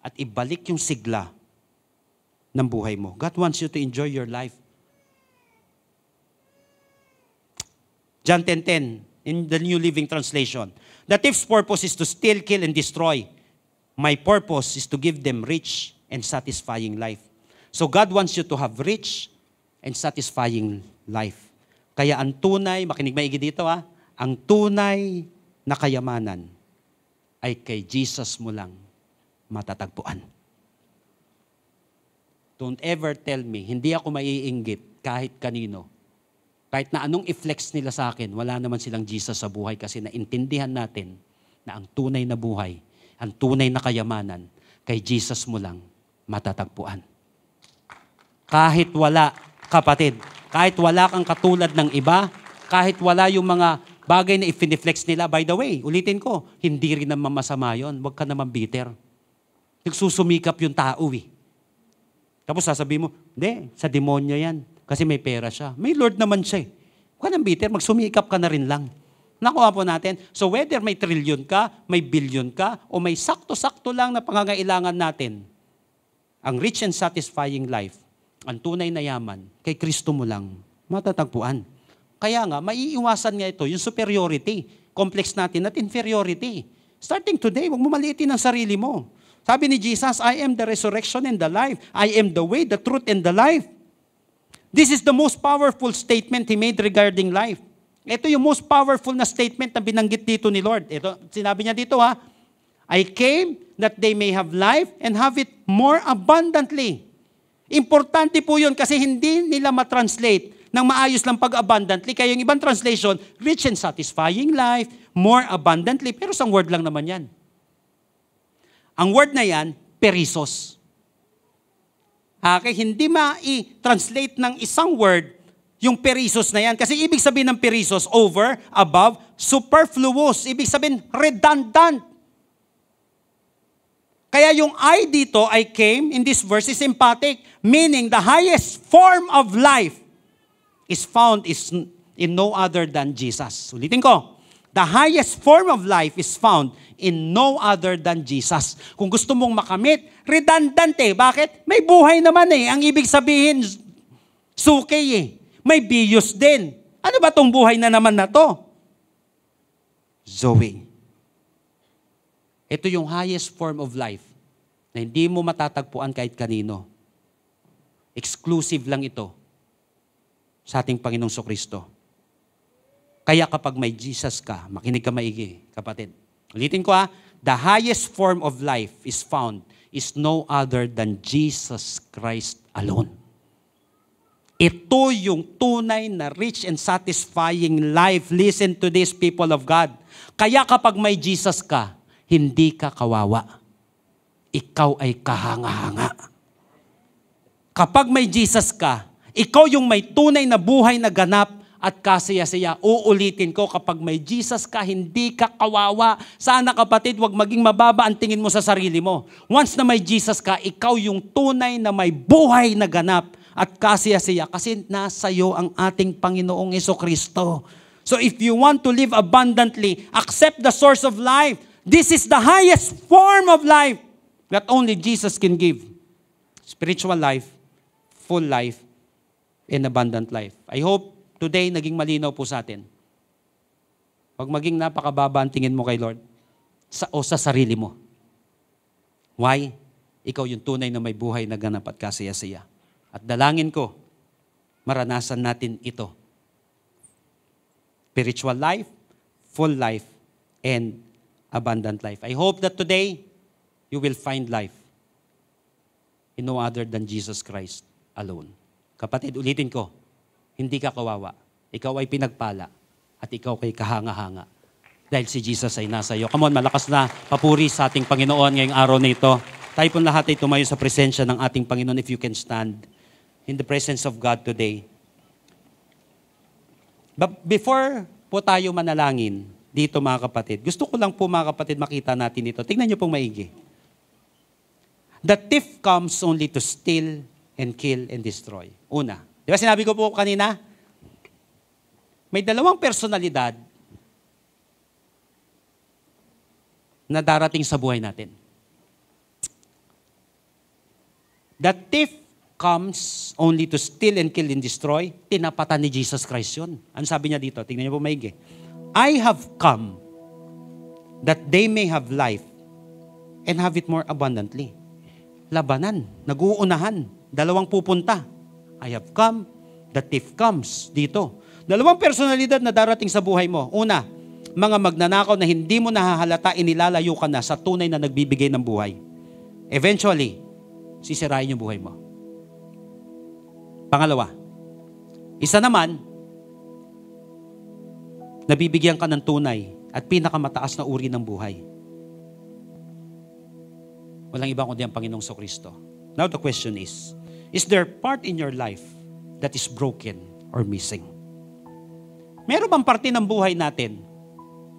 At ibalik yung sigla ng buhay mo. God wants you to enjoy your life. John 10:10, in the New Living Translation. The thief's purpose is to steal, kill, and destroy. My purpose is to give them rich and satisfying life. So God wants you to have rich and satisfying life. Kaya ang tunay, makinig maigi dito ang tunay na kayamanan ay kay Jesus mo lang matatagpuan. Don't ever tell me, hindi ako maiinggit kahit kanino. Kahit na anong i-flex nila sa akin, wala naman silang Jesus sa buhay kasi naintindihan natin na ang tunay na buhay, ang tunay na kayamanan, kay Jesus mo lang matatagpuan. Kahit wala, kapatid, kahit wala kang katulad ng iba, kahit wala yung mga bagay na i-flex nila, by the way, ulitin ko, hindi rin naman masama yun. Huwag ka naman bitter. Nagsusumikap yung tao eh. Tapos sasabihin mo, hindi, sa demonyo yan. Kasi may pera siya. May Lord naman siya eh. Huwag ka nang bitter, magsumikap ka na rin lang. Nakuha po natin. So whether may trillion ka, may billion ka, o may sakto-sakto lang na pangangailangan natin, ang rich and satisfying life, ang tunay na yaman, kay Kristo mo lang matatagpuan. Kaya nga, maiiwasan nga ito, yung superiority, complex natin at inferiority. Starting today, huwag mo maliitin ang sarili mo. Sabi ni Jesus, I am the resurrection and the life. I am the way, the truth, and the life. This is the most powerful statement He made regarding life. Ito yung most powerful na statement na binanggit dito ni Lord. Ito, sinabi niya dito I came that they may have life and have it more abundantly. Importante po yun kasi hindi nila matranslate ng maayos lang pag-abundantly. Kaya yung ibang translation, rich and satisfying life, more abundantly. Pero isang word lang naman yan. Ang word na yan, perisos. Okay, hindi ma-translate ng isang word yung perisos na yan. Kasi ibig sabihin ng perisos, over, above, superfluous. Ibig sabihin, redundant. Kaya yung I dito, I came, in this verse is emphatic, meaning the highest form of life is found in no other than Jesus. Ulitin ko, the highest form of life is found in no other than Jesus. Kung gusto mong makamit, redundant eh. Bakit? May buhay naman eh. Ang ibig sabihin, suki eh. May biyos din. Ano ba tong buhay na naman na to? Zoe. Ito yung highest form of life na hindi mo matatagpuan kahit kanino. Exclusive lang ito sa ating Panginoong Sokristo. Kaya kapag may Jesus ka, makinig ka maigi, kapatid. Ulitin ko the highest form of life is found is no other than Jesus Christ alone. Ito yung tunay na rich and satisfying life. Listen to this, people of God. Kaya kapag may Jesus ka, hindi ka kawawa. Ikaw ay kahanga-hanga. Kapag may Jesus ka, ikaw yung may tunay na buhay na ganap at kasaya-saya. Uulitin ko, kapag may Jesus ka, hindi ka kawawa. Sana kapatid, wag maging mababa ang tingin mo sa sarili mo. Once na may Jesus ka, ikaw yung tunay na may buhay na ganap at kasaya-saya kasi nasa iyo ang ating Panginoong Jesucristo. So if you want to live abundantly, accept the source of life. This is the highest form of life that only Jesus can give. Spiritual life, full life, and abundant life. I hope today naging malinaw po sa atin. Huwag maging napakababa ang tingin mo kay Lord o sa sarili mo. Why? Ikaw yung tunay na may buhay na ganap at kasaya-saya. At dalangin ko, maranasan natin ito. Spiritual life, full life, and abundant life. I hope that today, you will find life in no other than Jesus Christ alone. Kapatid, ulitin ko, hindi ka kawawa. Ikaw ay pinagpala at ikaw ay kahanga-hanga. Dahil si Jesus ay nasa iyo. Come on, malakas na papuri sa ating Panginoon ngayong araw na ito. Tayo pong lahat ay tumayo sa presensya ng ating Panginoon if you can stand in the presence of God today. But before po tayo manalangin dito mga kapatid, gusto ko lang po mga kapatid makita natin ito. Tingnan niyo pong maigi. The thief comes only to steal and kill and destroy. Una. Di ba sinabi ko po kanina? May dalawang personalidad na darating sa buhay natin. The thief comes only to steal and kill and destroy. Tinapatan ni Jesus Christ yun. Ano sabi niya dito? Tingnan niyo po maigi. I have come that they may have life and have it more abundantly. Labanan, nag-uunahan, dalawang pupunta. I have come, the thief comes dito. Dalawang personalidad na darating sa buhay mo. Una, mga magnanakaw na hindi mo nahahalata, inilalayo ka na sa tunay na nagbibigay ng buhay. Eventually, sisirain yung buhay mo. Pangalawa, isa naman, nabibigyan ka ng tunay at pinakamataas na uri ng buhay. Walang iba kundi ang Panginoong Kristo. Now the question is there part in your life that is broken or missing? Meron bang parte ng buhay natin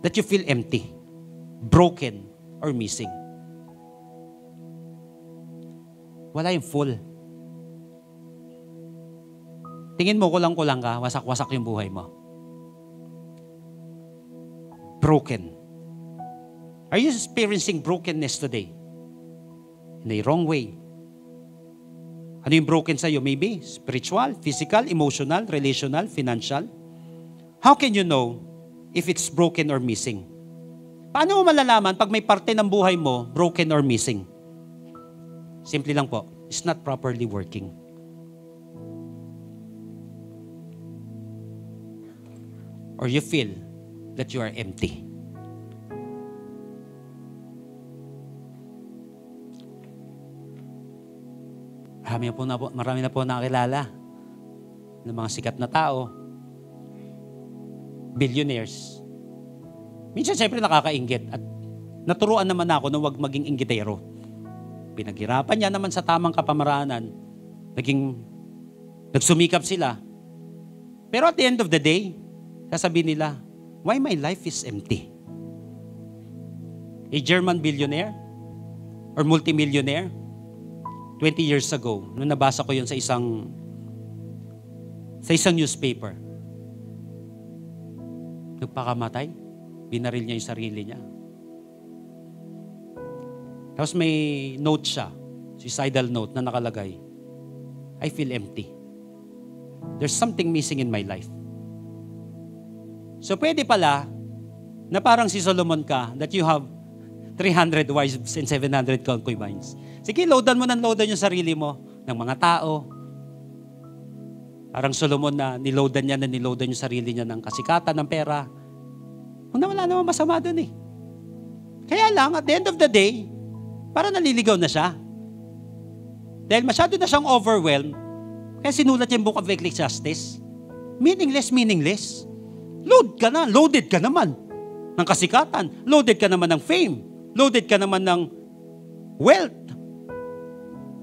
that you feel empty, broken, or missing? Wala yung full. Tingin mo kulang-kulang ka, wasak-wasak yung buhay mo. Broken. Are you experiencing brokenness today? In a wrong way. Ano yung broken sa'yo? Maybe spiritual, physical, emotional, relational, financial. How can you know if it's broken or missing? Paano mo malalaman pag may parte ng buhay mo broken or missing? Simple lang po, it's not properly working. Or you feel that you are empty. Marami na po nakakilala ng mga sikat na tao, billionaires. Minsan siyempre nakakainggit at naturuan naman ako na huwag maging inggitero. Pinaghirapan niya naman sa tamang kapamaraanan, nagsumikap sila. Pero at the end of the day, sasabihin nila, why my life is empty? A German billionaire or multimillionaire, 20 years ago, nung nabasa ko yun sa isang newspaper, nagpakamatay, binaril niya yung sarili niya. Tapos may note siya, suicidal note na nakalagay, I feel empty. There's something missing in my life. So pwede pala na parang si Solomon ka, that you have 300 wives and 700 concubines. Sige, loadan mo yung sarili mo ng mga tao. Parang Solomon na niloadan yung sarili niya ng kasikatan, ng pera. Wala naman masama dun eh. Kaya lang, at the end of the day, parang naliligaw na siya. Dahil masyado na siyang overwhelmed, kaya sinulat yung Book of Ecclesiastes. Meaningless. Loaded ka naman ng kasikatan. Loaded ka naman ng fame. Loaded ka naman ng wealth.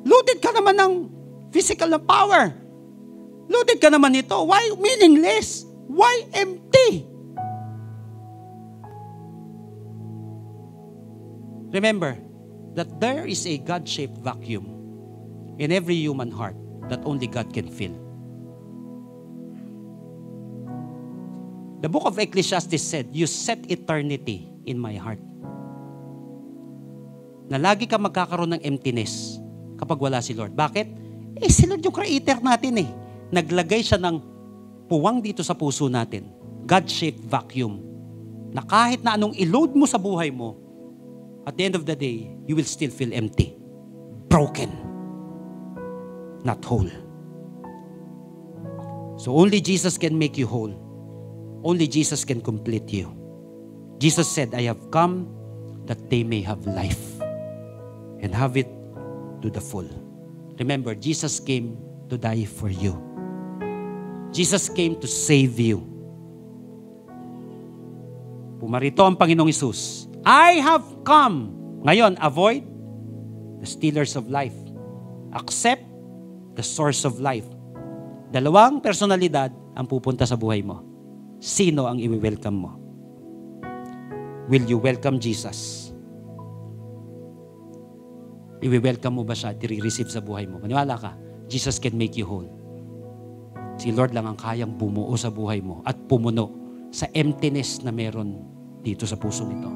Loaded ka naman ng physical na power. Loaded ka naman nito. Why meaningless? Why empty? Remember that there is a God-shaped vacuum in every human heart that only God can fill. The book of Ecclesiastes said, you set eternity in my heart. Na lagi ka magkakaroon ng emptiness kapag wala si Lord. Bakit? Si Lord yung creator natin eh. Naglagay siya ng puwang dito sa puso natin. God-shaped vacuum. Na kahit na anong i-load mo sa buhay mo, at the end of the day, you will still feel empty. Broken. Not whole. So only Jesus can make you whole. Only Jesus can complete you. Jesus said, I have come that they may have life and have it to the full. Remember, Jesus came to die for you. Jesus came to save you. Pumarito ang Panginoong Hesus. I have come. Ngayon, avoid the stealers of life. Accept the source of life. Dalawang personalidad ang pupunta sa buhay mo. Sino ang i-welcome mo? Will you welcome Jesus? I-welcome mo ba siya at i-receive sa buhay mo? Maniwala ka, Jesus can make you whole. Si Lord lang ang kayang bumuo sa buhay mo at pumuno sa emptiness na meron dito sa puso nito.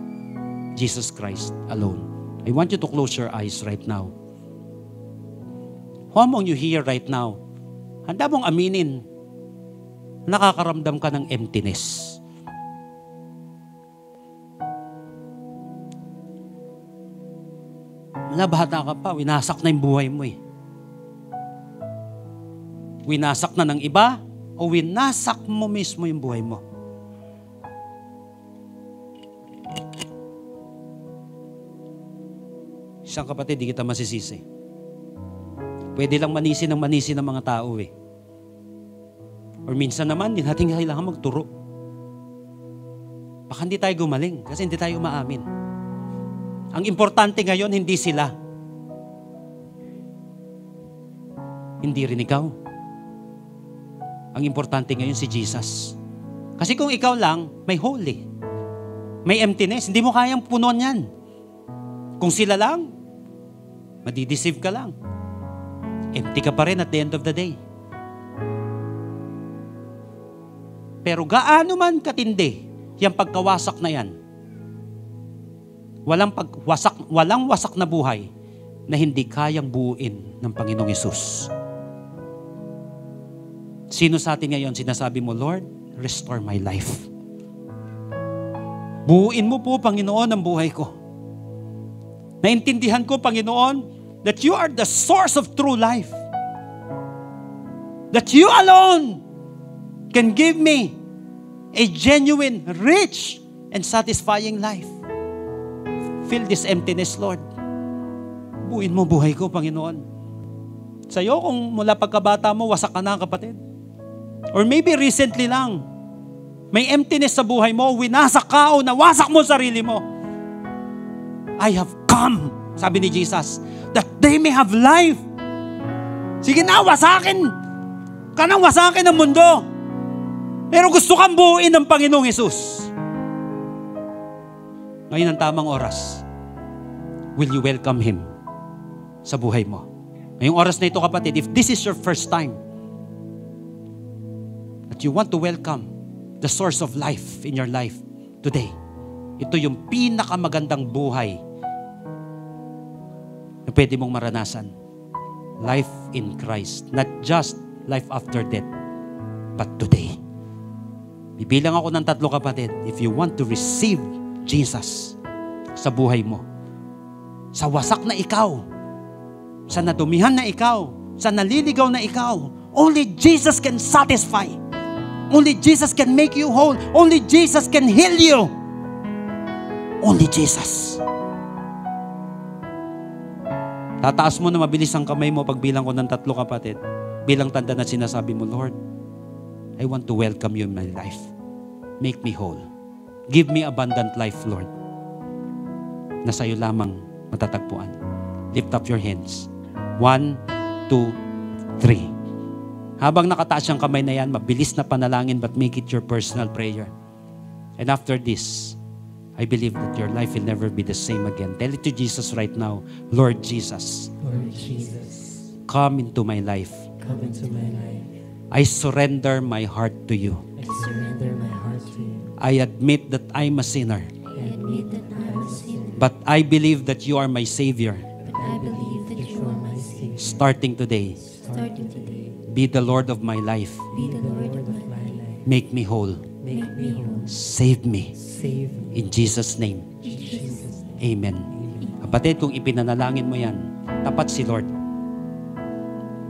Jesus Christ alone. I want you to close your eyes right now. Who among you here right now, handa mong aminin, nakakaramdam ka ng emptiness. Bata ka pa, winasak na yung buhay mo eh. Winasak na ng iba o winasak mo mismo yung buhay mo. Isang kapatid, di kita masisisi. Pwede lang manisi ng mga tao eh. Or minsan naman, di natin kailangan magturo. Baka hindi tayo gumaling kasi hindi tayo umaamin. Ang importante ngayon, hindi sila. Hindi rin ikaw. Ang importante ngayon si Jesus. Kasi kung ikaw lang, may hole eh. May emptiness. Hindi mo kayang punuan yan. Kung sila lang, madideceive ka lang. Empty ka pa rin at the end of the day. Pero gaano man katindi, yung pagkawasak na yan, walang wasak na buhay na hindi kayang buuin ng Panginoong Hesus. Sino sa atin ngayon sinasabi mo, Lord, restore my life. Buuin mo po, Panginoon, ang buhay ko. Naintindihan ko, Panginoon, that you are the source of true life. That you alone can give me a genuine, rich, and satisfying life. Fill this emptiness, Lord. Buuin mo buhay ko, Panginoon. Sa'yo, kung mula pagkabata mo, wasak ka na, kapatid. Or maybe recently lang, may emptiness sa buhay mo, winasak ka o nawasak mo sarili mo. I have come, sabi ni Jesus, that they may have life. Sige na, wasakin. Kanang wasakin ang mundo. Pero gusto kang buuin ng Panginoong Hesus. Ngayon ang tamang oras. Will you welcome Him sa buhay mo? Ngayong oras na ito, kapatid, if this is your first time, that you want to welcome the source of life in your life today, ito yung pinakamagandang buhay na pwede mong maranasan. Life in Christ. Not just life after death, but today. Bibilang ako ng 3, kapatid. If you want to receive Jesus sa buhay mo, sa wasak na ikaw, sa nadumihan na ikaw, sa naliligaw na ikaw, only Jesus can satisfy. Only Jesus can make you whole. Only Jesus can heal you. Only Jesus. Tataas mo na mabilis ang kamay mo pagbilang ko ng 3, kapatid. Bilang tanda na sinasabi mo, Lord, I want to welcome you in my life. Make me whole. Give me abundant life, Lord. Na sa'yo lamang matatagpuan. Lift up your hands. 1, 2, 3. Habang nakataas yung kamay na yan, mabilis na panalangin, but make it your personal prayer. And after this, I believe that your life will never be the same again. Tell it to Jesus right now. Lord Jesus. Lord Jesus. Come into my life. Come into my life. I surrender my heart to you. I surrender my heart to you. I admit that I'm a sinner. I admit that I am a sinner. But I believe that you are my Savior. But I believe that you are my Savior. Starting today, Starting today, be the Lord of my life. be the Lord of my life. Make me whole. Make me whole. Save me. Save me. In Jesus' name. In Jesus' name. Amen. Kapatid, kung ipinanalangin mo yan, tapat si Lord.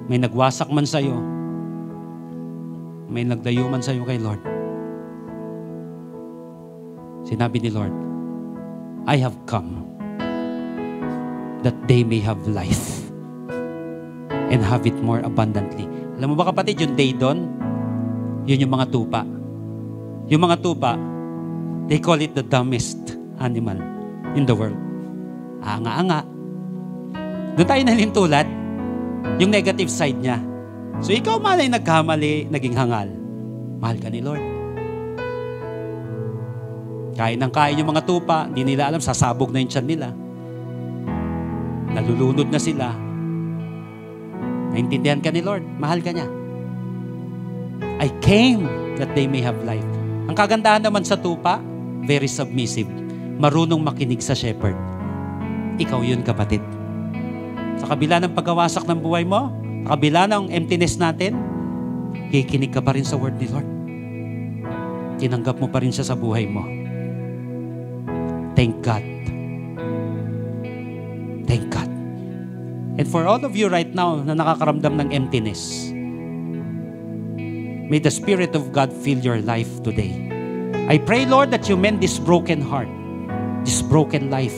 May nagwasak man sa'yo, may nagdayo man sa'yo kay Lord. Sinabi ni Lord, I have come that they may have life and have it more abundantly. Alam mo ba, kapatid, yung day doon, yun yung mga tupa. Yung mga tupa, they call it the dumbest animal in the world. Anga-anga. Doon tayo nalintulat, yung negative side niya. So ikaw man ay nagkamali, naging hangal. Mahal ka ni Lord. Kain ng kain yung mga tupa, hindi nila alam, sasabog na yung tiyan nila. Nalulunod na sila. Naintindihan ka ni Lord, mahal ka niya. I came that they may have life. Ang kagandahan naman sa tupa, very submissive. Marunong makinig sa shepherd. Ikaw yun, kapatid. Sa kabila ng pagkawasak ng buhay mo, sa kabila ng emptiness natin, kikinig ka pa rin sa word ni Lord. Tinanggap mo pa rin siya sa buhay mo. Thank God. Thank God. And for all of you right now na nakakaramdam ng emptiness, may the Spirit of God fill your life today. I pray, Lord, that you mend this broken heart, this broken life.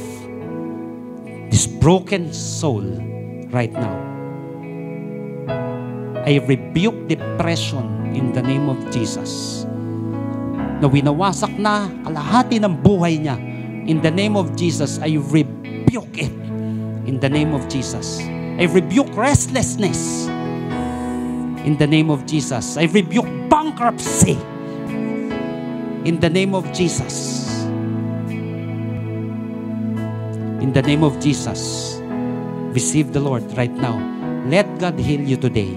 this broken soul right now. I rebuke depression in the name of Jesus. Na winawasak na kalahati ng buhay niya. In the name of Jesus, I rebuke it. In the name of Jesus. I rebuke restlessness. In the name of Jesus. I rebuke bankruptcy. In the name of Jesus. In the name of Jesus. Receive the Lord right now. Let God heal you today.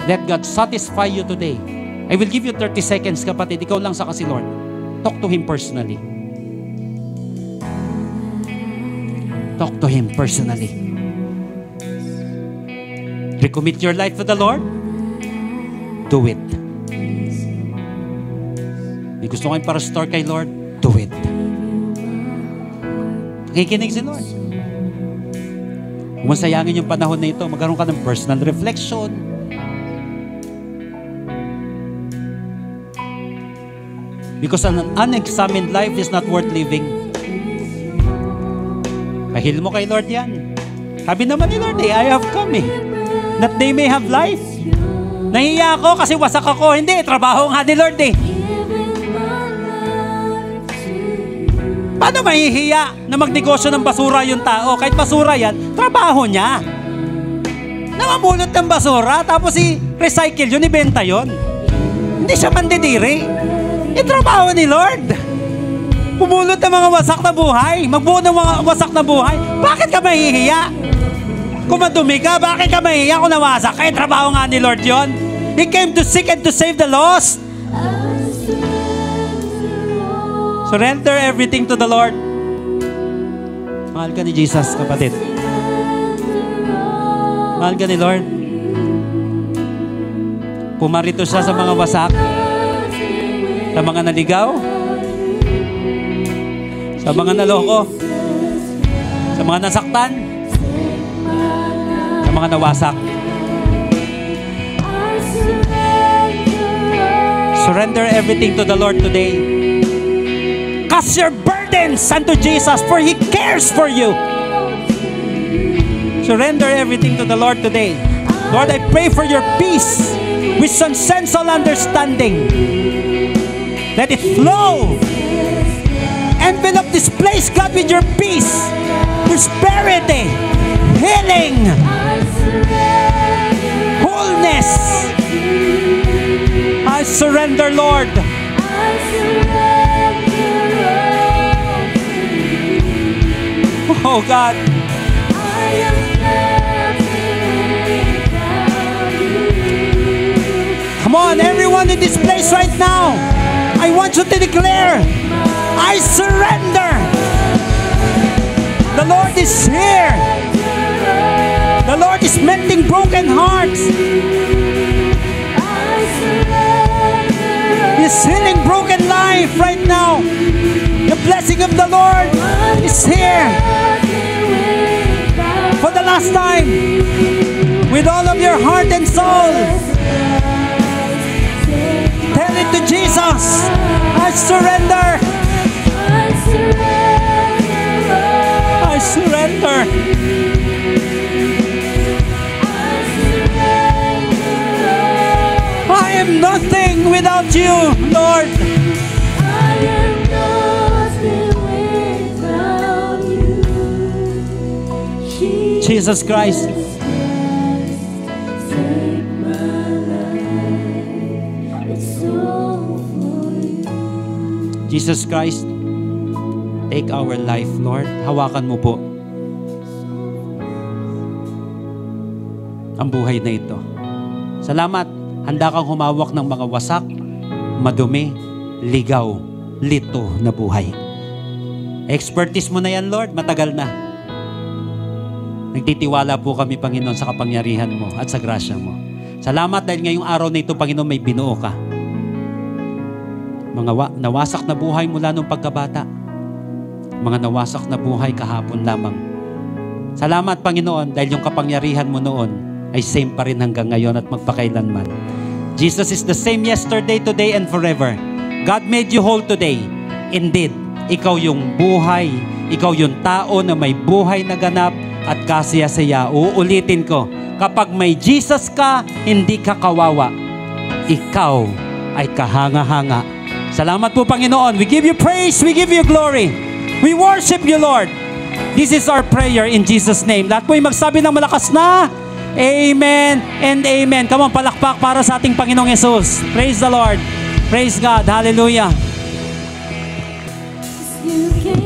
Let God satisfy you today. I will give you 30 seconds, kapatid. Ikaw lang sa kasi, Lord. Talk to Him personally. Talk to Him personally. Recommit your life to the Lord. Do it. May gusto kayong para-restore kay Lord, do it. Nakikinig si Lord. Kung masayangin yung panahon na ito, magkaroon ka ng personal reflection. Because an unexamined life is not worth living. Pahil mo kay Lord yan. Sabi naman ni Lord, I have come that they may have life. Nahiya ako kasi wasak ako. Hindi, trabaho nga ni Lord Paano mahihiya na magnegosyo ng basura yung tao? Kahit basura yan, trabaho niya. Namamulot ng basura, tapos i-recycle yun, ibenta yun. Hindi siya mandidiri. Trabaho ni Lord. Pumulot ng mga wasak na buhay. Magbuo ng mga wasak na buhay. Bakit ka mahihiya? Kung madumi ka, bakit ka mahihiya kung nawasak ka? Trabaho nga ni Lord yon. He came to seek and to save the lost. Surrender everything to the Lord. Mahal ka ni Jesus, kapatid. Mahal ka ni Lord. Pumarito siya sa mga wasak, sa mga naligaw, sa mga naloko, sa mga nasaktan, sa mga nawasak. Surrender everything to the Lord today. Cast your burdens unto Jesus, for He cares for you. Surrender everything to the Lord today. Lord, I pray for your peace, which transcends all understanding. Let it flow. Envelop this place, God, with your peace, prosperity, healing, wholeness. I surrender, Lord. Oh God. Come on, everyone in this place right now. I want you to declare, I surrender. The Lord is here. The Lord is mending broken hearts. He's healing broken life right now. The blessing of the Lord is here. For the last time, with all of your heart and soul, tell it to Jesus. I surrender. I surrender. I am nothing without you, Lord. Jesus Christ. Jesus Christ, take our life, Lord. Hawakan mo po ang buhay na ito. Salamat, handa kang humawak ng mga wasak, madumi, ligaw, lito na buhay. Expertise mo na yan, Lord, matagal na. Nagtitiwala po kami, Panginoon, sa kapangyarihan mo at sa grasya mo. Salamat dahil ngayong araw na ito, Panginoon, may binuo ka. Mga nawasak na buhay mula nung pagkabata. Mga nawasak na buhay kahapon lamang. Salamat, Panginoon, dahil yung kapangyarihan mo noon ay same pa rin hanggang ngayon at magpakailanman. Jesus is the same yesterday, today, and forever. God made you whole today. Indeed, ikaw yung buhay ikaw yung tao na may buhay na ganap at kasaya-saya. Uulitin ko, kapag may Jesus ka, hindi ka kawawa. Ikaw ay kahanga-hanga. Salamat po, Panginoon. We give you praise, we give you glory. We worship you, Lord. This is our prayer in Jesus' name. Lahat po yung magsabi ng malakas na Amen and Amen. Come on, palakpak para sa ating Panginoong Yesus. Praise the Lord. Praise God. Hallelujah. You gave